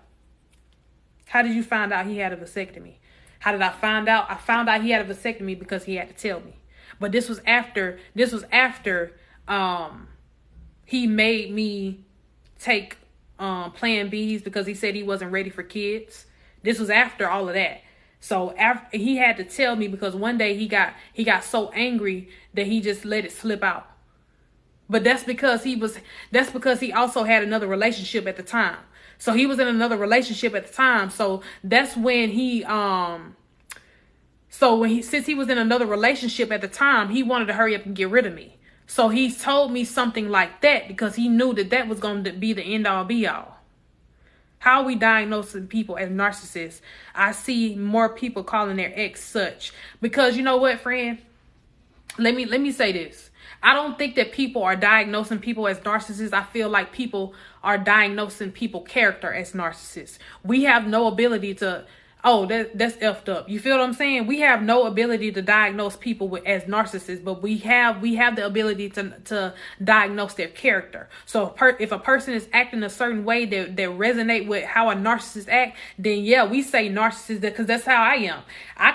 How did you find out he had a vasectomy? How did I find out? I found out he had a vasectomy because he had to tell me. But this was after he made me take Plan Bs because he said he wasn't ready for kids. This was after all of that. So after he had to tell me, because one day he got so angry that he just let it slip out. But that's because he also had another relationship at the time. So he was in another relationship at the time. So that's when since he was in another relationship at the time, he wanted to hurry up and get rid of me. So he told me something like that because he knew that was going to be the end all be all. How are we diagnosing people as narcissists? I see more people calling their ex such. Because you know what, friend? Let me say this. I don't think that people are diagnosing people as narcissists. I feel like people are diagnosing people's character as narcissists. We have no ability to, that's effed up. You feel what I'm saying? We have no ability to diagnose people as narcissists, but we have the ability to diagnose their character. So if a person is acting a certain way that resonate with how a narcissist act, then yeah, we say narcissist because that's how I am. I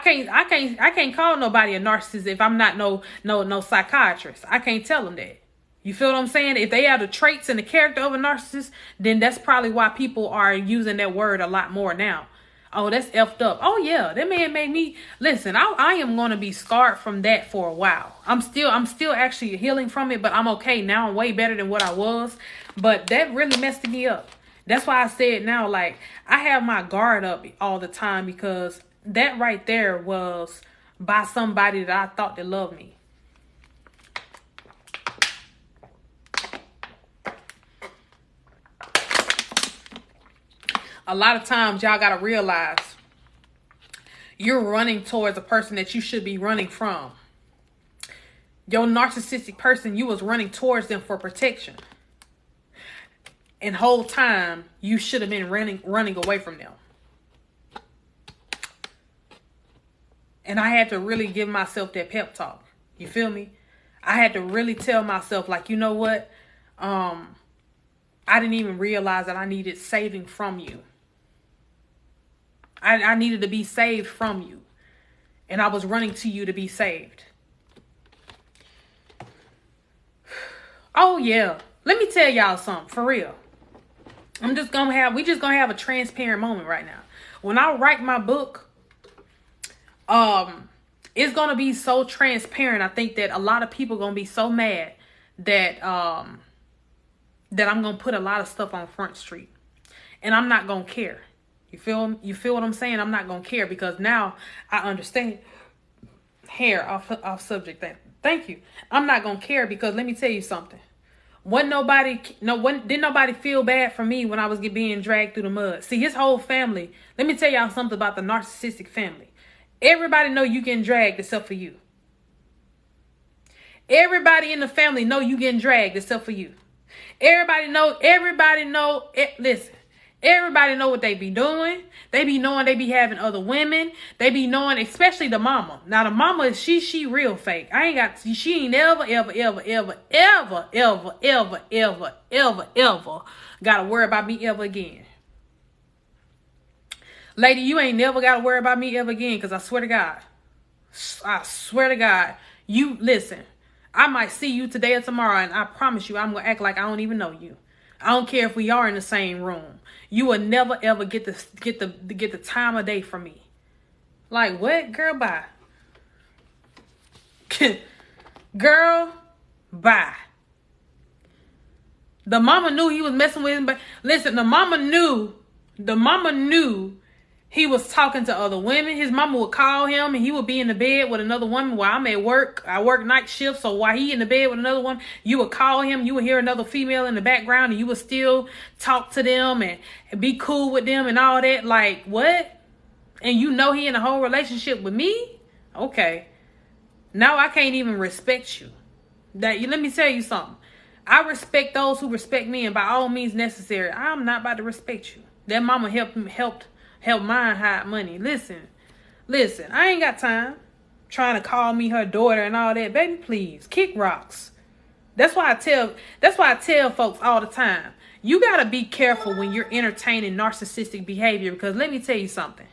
can't call nobody a narcissist if I'm not no psychiatrist. I can't tell them that. You feel what I'm saying? If they have the traits and the character of a narcissist, then that's probably why people are using that word a lot more now. Oh, that's effed up. Oh yeah, that man made me listen. I am gonna be scarred from that for a while. I'm still actually healing from it, but I'm okay now. I'm way better than what I was. But that really messed me up. That's why I said now, like, I have my guard up all the time because that right there was by somebody that I thought that loved me. A lot of times y'all got to realize you're running towards a person that you should be running from. Your narcissistic person, you was running towards them for protection. And whole time you should have been running away from them. And I had to really give myself that pep talk. You feel me? I had to really tell myself, like, you know what? I didn't even realize that I needed saving from you. I needed to be saved from you. And I was running to you to be saved. Oh, yeah. Let me tell y'all something, for real. we just gonna have a transparent moment right now. When I write my book, it's gonna be so transparent. I think that a lot of people gonna be so mad that that I'm gonna put a lot of stuff on Front Street. And I'm not gonna care. You feel what I'm saying? I'm not gonna care because now I understand. Hair off subject. Thank you. I'm not gonna care because let me tell you something. Didn't nobody feel bad for me when I was being dragged through the mud. See, his whole family. Let me tell y'all something about the narcissistic family. Everybody know you getting dragged except for you. Everybody in the family know you getting dragged except for you. Everybody know. Listen. Everybody know what they be doing. They be knowing they be having other women. They be knowing, especially the mama. Now the mama, she real fake. She ain't ever gotta worry about me ever again. Lady, you ain't never gotta worry about me ever again, because I swear to God, you listen. I might see you today or tomorrow, and I promise you, I'm gonna act like I don't even know you. I don't care if we are in the same room. You will never ever get the time of day from me. Like what, girl? Bye. Girl, bye. The mama knew he was messing with him, but listen, the mama knew he was talking to other women. His mama would call him and he would be in the bed with another woman while I'm at work. I work night shift, so while he in the bed with another woman, you would call him, you would hear another female in the background, and you would still talk to them and be cool with them and all that. Like, what? And you know he in a whole relationship with me? Okay. Now I can't even respect you. Let me tell you something. I respect those who respect me, and by all means necessary, I'm not about to respect you. That mama helped mine hide money. Listen, I ain't got time trying to call me her daughter and all that. Baby, please, kick rocks. That's why I tell folks all the time. You got to be careful when you're entertaining narcissistic behavior, because let me tell you something.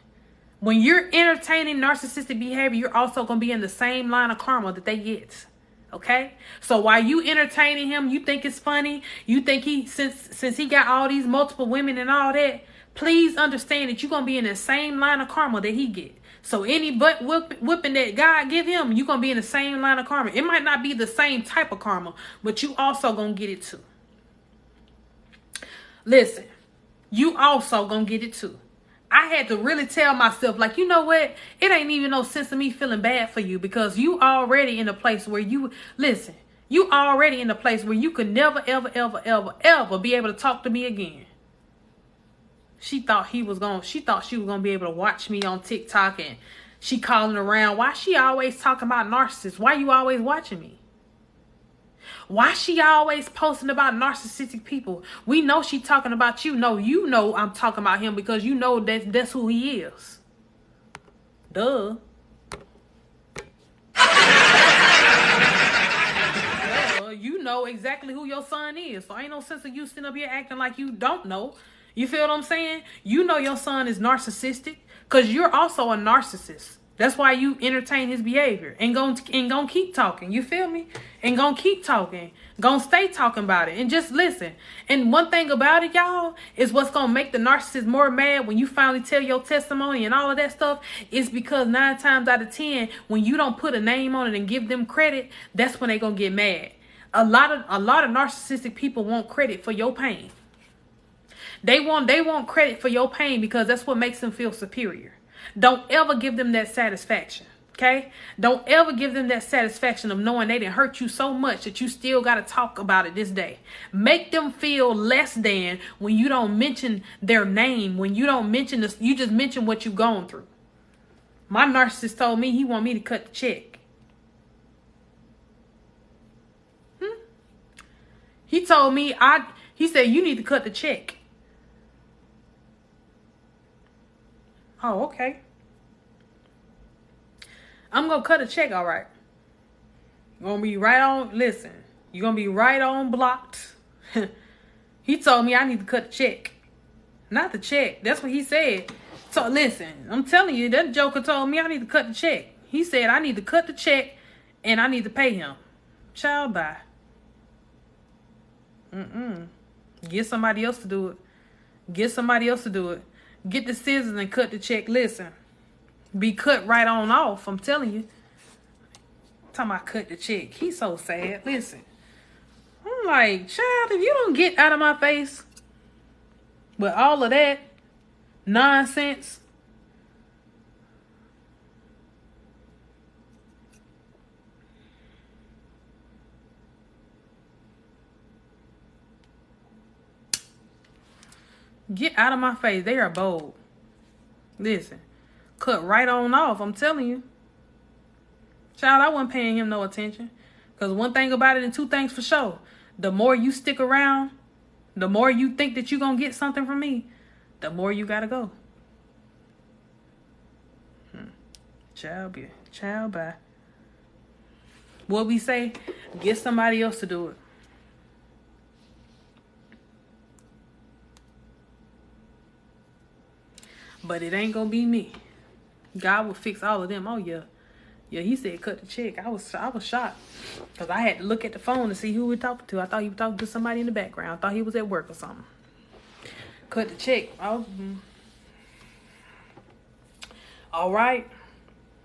When you're entertaining narcissistic behavior, you're also going to be in the same line of karma that they get. Okay? So while you entertaining him, you think it's funny, you think since he got all these multiple women and all that, please understand that you're going to be in the same line of karma that he get. So any butt whipping that God give him, you're going to be in the same line of karma. It might not be the same type of karma, but you also going to get it too. Listen, you also going to get it too. I had to really tell myself, like, you know what? It ain't even no sense of me feeling bad for you, because you already in a place where you already in a place where you could never, ever, ever, ever, ever be able to talk to me again. She thought she was going to be able to watch me on TikTok, and she calling around. Why she always talking about narcissists? Why you always watching me? Why she always posting about narcissistic people? We know she talking about you. No, you know I'm talking about him, because you know that's who he is. Duh. You know exactly who your son is. So ain't no sense of you sitting up here acting like you don't know. You feel what I'm saying? You know your son is narcissistic, because you're also a narcissist. That's why you entertain his behavior and gonna keep talking. You feel me? And gonna keep talking. Gonna stay talking about it. And just listen. And one thing about it, y'all, is what's gonna make the narcissist more mad when you finally tell your testimony and all of that stuff, is because 9 times out of 10, when you don't put a name on it and give them credit, that's when they gonna get mad. A lot of narcissistic people want credit for your pain. They want credit for your pain, because that's what makes them feel superior. Don't ever give them that satisfaction, okay? Don't ever give them that satisfaction of knowing they didn't hurt you so much that you still got to talk about it this day. Make them feel less than when you don't mention their name, when you don't mention this, you just mention what you've gone through. My narcissist told me he want me to cut the check. He told me, he said, you need to cut the check. Oh, okay. I'm going to cut a check, all right. You're going to be right on, listen, you're going to be right on blocked. He told me I need to cut the check. Not the check. That's what he said. So, listen, I'm telling you, that joker told me I need to cut the check. He said I need to cut the check and I need to pay him. Child, bye. Get somebody else to do it. Get somebody else to do it. Get the scissors and cut the check. Listen, be cut right on off. I'm telling you. Talking about cut the check. He's so sad. Listen, I'm like, child, if you don't get out of my face with all of that nonsense, get out of my face. They are bold. Listen, cut right on off. I'm telling you. Child, I wasn't paying him no attention. Because one thing about it and two things for sure. The more you stick around, the more you think that you're going to get something from me, the more you got to go. Child, bye. What we say, get somebody else to do it. But it ain't gonna be me. God will fix all of them. Oh yeah. Yeah, he said cut the check. I was shocked. Because I had to look at the phone to see who we were talking to. I thought he was talking to somebody in the background. I thought he was at work or something. Cut the check. Oh. All right.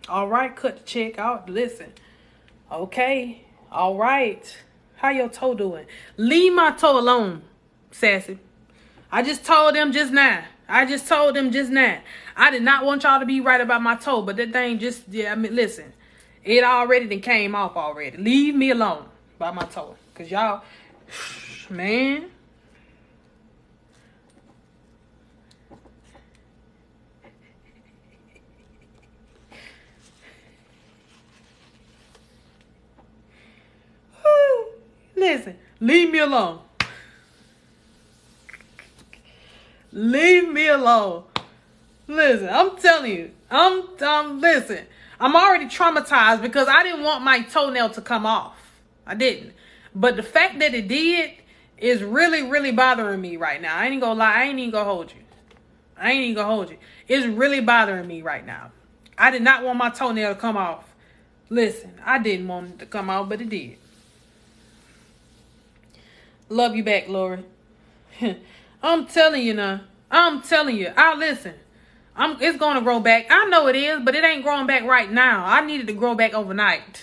All right, cut the check. Listen. Okay. All right. How your toe doing? Leave my toe alone, sassy. I just told them just now. I did not want y'all to be right about my toe, but that thing just, yeah, I mean, listen. It already done came off already. Leave me alone about my toe. Because y'all, man. Listen, leave me alone. Leave me alone. Listen, I'm telling you. Listen. I'm already traumatized because I didn't want my toenail to come off. I didn't. But the fact that it did is really, really bothering me right now. I ain't gonna lie. I ain't even gonna hold you. I ain't even gonna hold you. It's really bothering me right now. I did not want my toenail to come off. Listen, I didn't want it to come off, but it did. Love you back, Lori. I'm telling you now. I'm telling you. Listen. It's gonna grow back. I know it is, but it ain't growing back right now. I needed to grow back overnight.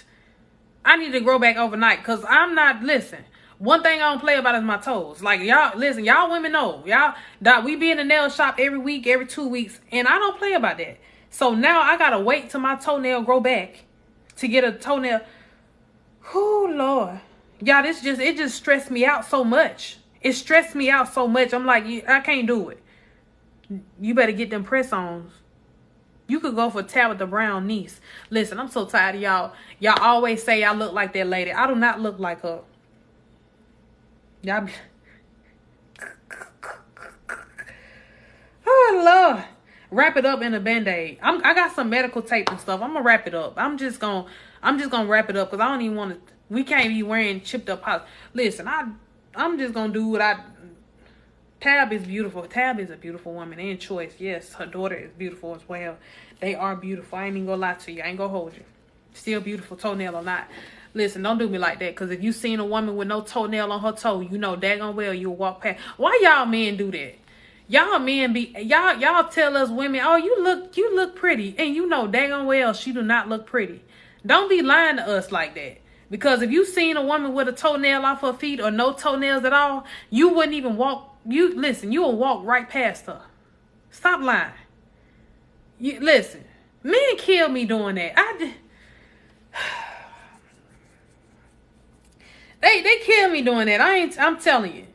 Because I'm not, listen. One thing I don't play about is my toes. Like, y'all, listen, y'all women know. We be in the nail shop every week, every 2 weeks, and I don't play about that. So now I gotta wait till my toenail grow back to get a toenail. Oh, Lord. Y'all, it just stressed me out so much. It stressed me out so much. I'm like, I can't do it. You better get them press-ons. You could go for Tabitha Brown niece. Listen, I'm so tired of y'all. Y'all always say I look like that lady. I do not look like her. Y'all be... Oh, Lord. Wrap it up in a Band-Aid. I got some medical tape and stuff. I'm gonna wrap it up. I'm just gonna wrap it up because I don't even want to. We can't be wearing chipped up house. Listen, I'm just gonna do what Tab is beautiful. Tab is a beautiful woman and choice. Yes, her daughter is beautiful as well. They are beautiful. I ain't even gonna lie to you. I ain't gonna hold you. Still beautiful, toenail or not. Listen, don't do me like that. Because if you seen a woman with no toenail on her toe, you know daggone well you'll walk past. Why y'all men do that? Y'all men y'all tell us women, oh, you look pretty. And you know daggone well she do not look pretty. Don't be lying to us like that. Because if you seen a woman with a toenail off her feet or no toenails at all, you wouldn't even walk. You will walk right past her. Stop lying. Listen, men kill me doing that. They kill me doing that. I'm telling you.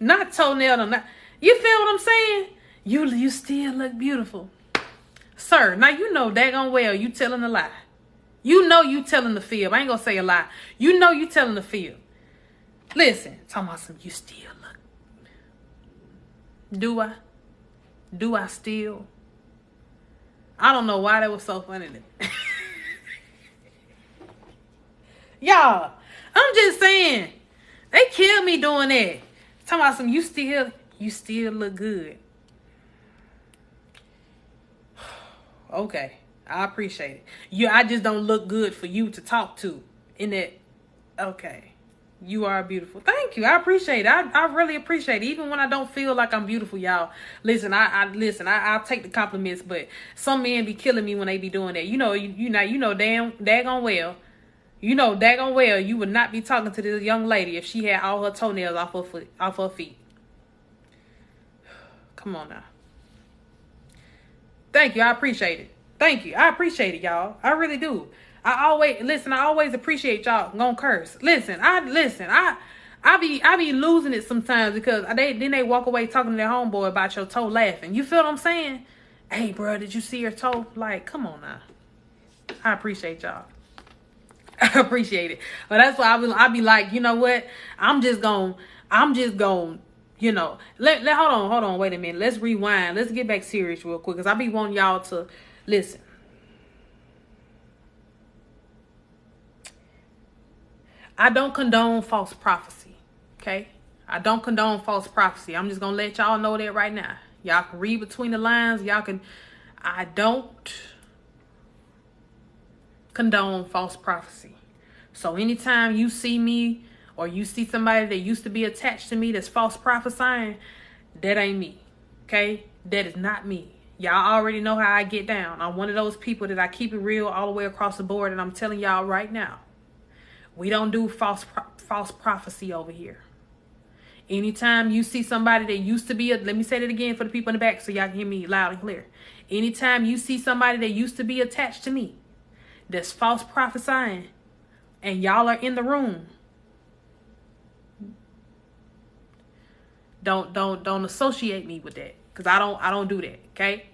Not toenail or not. You feel what I'm saying? You still look beautiful. Sir, now you know daggone well you telling a lie. You know you telling the fib. I ain't gonna say a lie. You know you telling the fib. Listen, talking about some you still look. Do I? Do I still? I don't know why that was so funny to me. Y'all, I'm just saying. They kill me doing that. Talking about some you still look good. Okay. I appreciate it. I just don't look good for you to talk to in that. Okay. You are beautiful. Thank you. I appreciate it. I really appreciate it. Even when I don't feel like I'm beautiful, y'all. Listen, I'll take the compliments, but some men be killing me when they be doing that. You know daggone well. You know daggone well you would not be talking to this young lady if she had all her toenails off her feet. Come on now. Thank you. I appreciate it. Thank you. I appreciate it, y'all. I really do. I always appreciate y'all gonna curse. I be losing it sometimes because they walk away talking to their homeboy about your toe laughing. You feel what I'm saying? Hey, bro, did you see your toe? Like, come on now. I appreciate y'all. I appreciate it. But that's why I be like, you know what? I'm just gonna, you know, hold on, wait a minute. Let's rewind. Let's get back serious real quick because I be wanting y'all to listen. I don't condone false prophecy, okay? I don't condone false prophecy. I'm just going to let y'all know that right now. Y'all can read between the lines. I don't condone false prophecy. So anytime you see me or you see somebody that used to be attached to me that's false prophesying, that ain't me, okay? That is not me. Y'all already know how I get down. I'm one of those people that I keep it real all the way across the board, and I'm telling y'all right now. We don't do false prophecy over here. Anytime you see somebody that used to be, let me say that again for the people in the back so y'all can hear me loud and clear. Anytime you see somebody that used to be attached to me, that's false prophesying, and y'all are in the room, don't associate me with that, because I don't do that. Okay.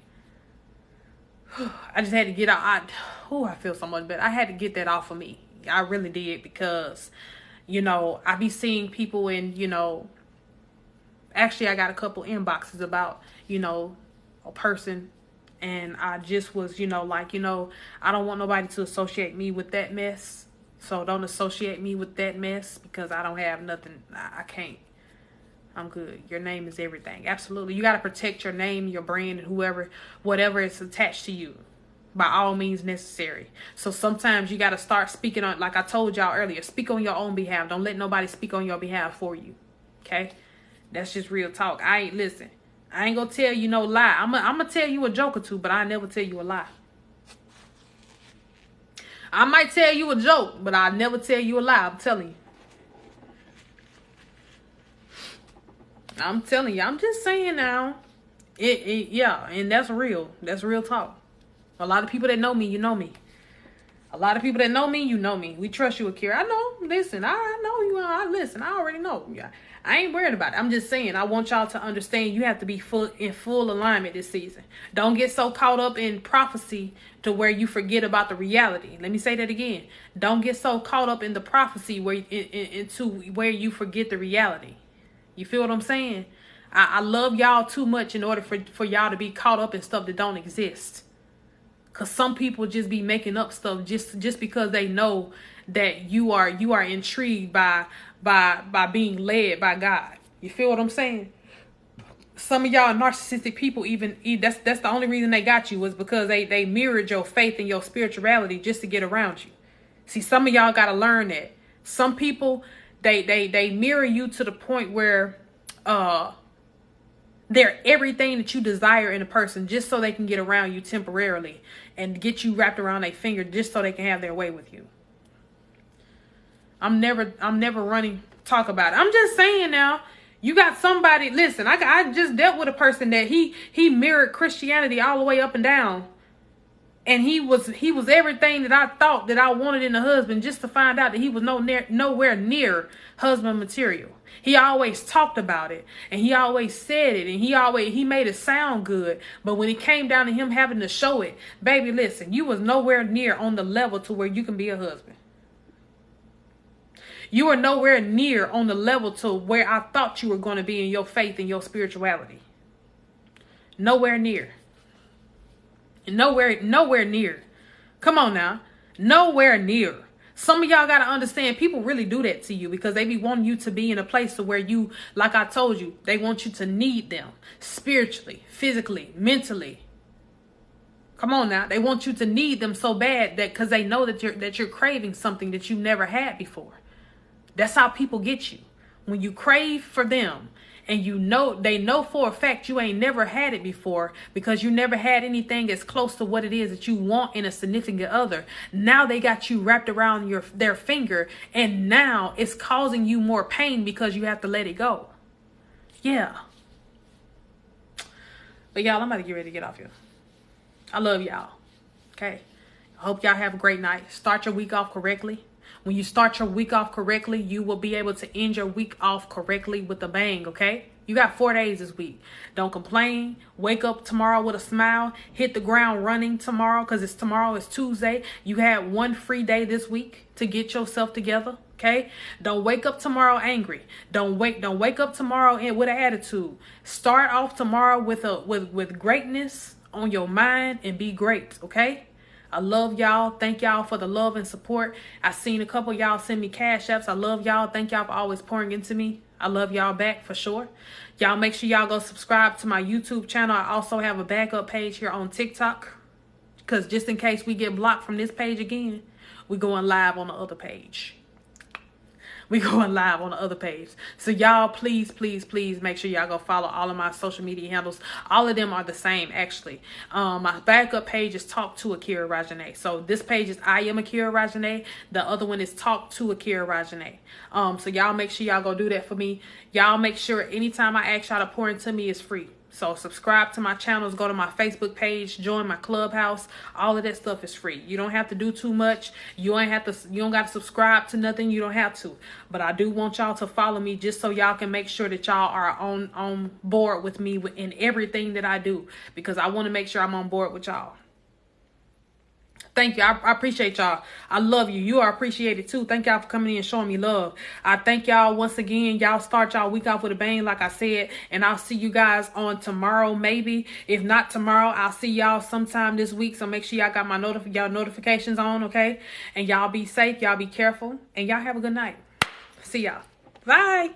I just had to get out. I feel so much better. I had to get that off of me. I really did, because, you know, I be seeing people in, you know, actually I got a couple inboxes about, you know, a person, and I just was, you know, like, you know, I don't want nobody to associate me with that mess. So don't associate me with that mess, because I don't have nothing. I can't. I'm good. Your name is everything. Absolutely. You got to protect your name, your brand, and whatever is attached to you by all means necessary. So sometimes you got to start speaking on, like I told y'all earlier, speak on your own behalf. Don't let nobody speak on your behalf for you. Okay? That's just real talk. I ain't going to tell you no lie. I'm going to tell you a joke or two, but I never tell you a lie. I might tell you a joke, but I never tell you a lie. I'm telling you. I'm telling you. I'm just saying now. Yeah, and that's real. That's real talk. A lot of people that know me, you know me. A lot of people that know me, you know me. We trust you, Akira. I know. Listen, I know you. Listen, I already know. Yeah, I ain't worried about it. I'm just saying, I want y'all to understand you have to be in full alignment this season. Don't get so caught up in prophecy to where you forget about the reality. Let me say that again. Don't get so caught up in the prophecy into where you forget the reality. You feel what I'm saying? I love y'all too much in order for y'all to be caught up in stuff that don't exist. Because some people just be making up stuff just because they know that you are intrigued by being led by God. You feel what I'm saying? Some of y'all narcissistic people, that's the only reason they got you, was because they mirrored your faith and your spirituality just to get around you. See, some of y'all got to learn that. Some people, they mirror you to the point where they're everything that you desire in a person just so they can get around you temporarily and get you wrapped around their finger just so they can have their way with you. I'm never running talk about it. I'm just saying now, you got somebody, listen, I just dealt with a person that he mirrored Christianity all the way up and down. And he was everything that I thought that I wanted in a husband, just to find out that he was nowhere near husband material. He always talked about it, and he always said it, and he made it sound good. But when it came down to him having to show it, baby, listen, you was nowhere near on the level to where you can be a husband. You are nowhere near on the level to where I thought you were going to be in your faith and your spirituality. Nowhere near. Nowhere near. Come on now. Nowhere near. Some of y'all got to understand, people really do that to you because they be wanting you to be in a place to where you, like I told you, they want you to need them spiritually, physically, mentally. Come on now. They want you to need them so bad that because they know that you're craving something that you never had before. That's how people get you. When you crave for them and they know for a fact you ain't never had it before because you never had anything as close to what it is that you want in a significant other. Now they got you wrapped around their finger, and now it's causing you more pain because you have to let it go. Yeah. But y'all, I'm about to get ready to get off here. I love y'all. Okay. I hope y'all have a great night. Start your week off correctly. When you start your week off correctly, you will be able to end your week off correctly with a bang, okay? You got 4 days this week. Don't complain. Wake up tomorrow with a smile. Hit the ground running tomorrow because tomorrow is Tuesday. You had one free day this week to get yourself together, okay? Don't wake up tomorrow angry. Don't wake up tomorrow with an attitude. Start off tomorrow with greatness on your mind and be great, okay? I love y'all. Thank y'all for the love and support. I seen a couple of y'all send me cash apps. I love y'all. Thank y'all for always pouring into me. I love y'all back for sure. Y'all make sure y'all go subscribe to my YouTube channel. I also have a backup page here on TikTok, because just in case we get blocked from this page again, we're going live on the other page. We going live on the other page. So y'all, please, please, please make sure y'all go follow all of my social media handles. All of them are the same, actually. My backup page is Talk to Akira Rajane. So this page is I Am Akira Rajane. The other one is Talk to Akira Rajane. So y'all make sure y'all go do that for me. Y'all make sure anytime I ask y'all to pour into me is free. So subscribe to my channels, go to my Facebook page, join my clubhouse. All of that stuff is free. You don't have to do too much. You don't got to subscribe to nothing. You don't have to. But I do want y'all to follow me just so y'all can make sure that y'all are on board with me in everything that I do, because I want to make sure I'm on board with y'all. Thank you. I appreciate y'all. I love you. You are appreciated too. Thank y'all for coming in and showing me love. I thank y'all once again. Y'all start y'all week off with a bang, like I said. And I'll see you guys on tomorrow, maybe. If not tomorrow, I'll see y'all sometime this week. So make sure y'all got my notifications on, okay? And y'all be safe. Y'all be careful. And y'all have a good night. See y'all. Bye.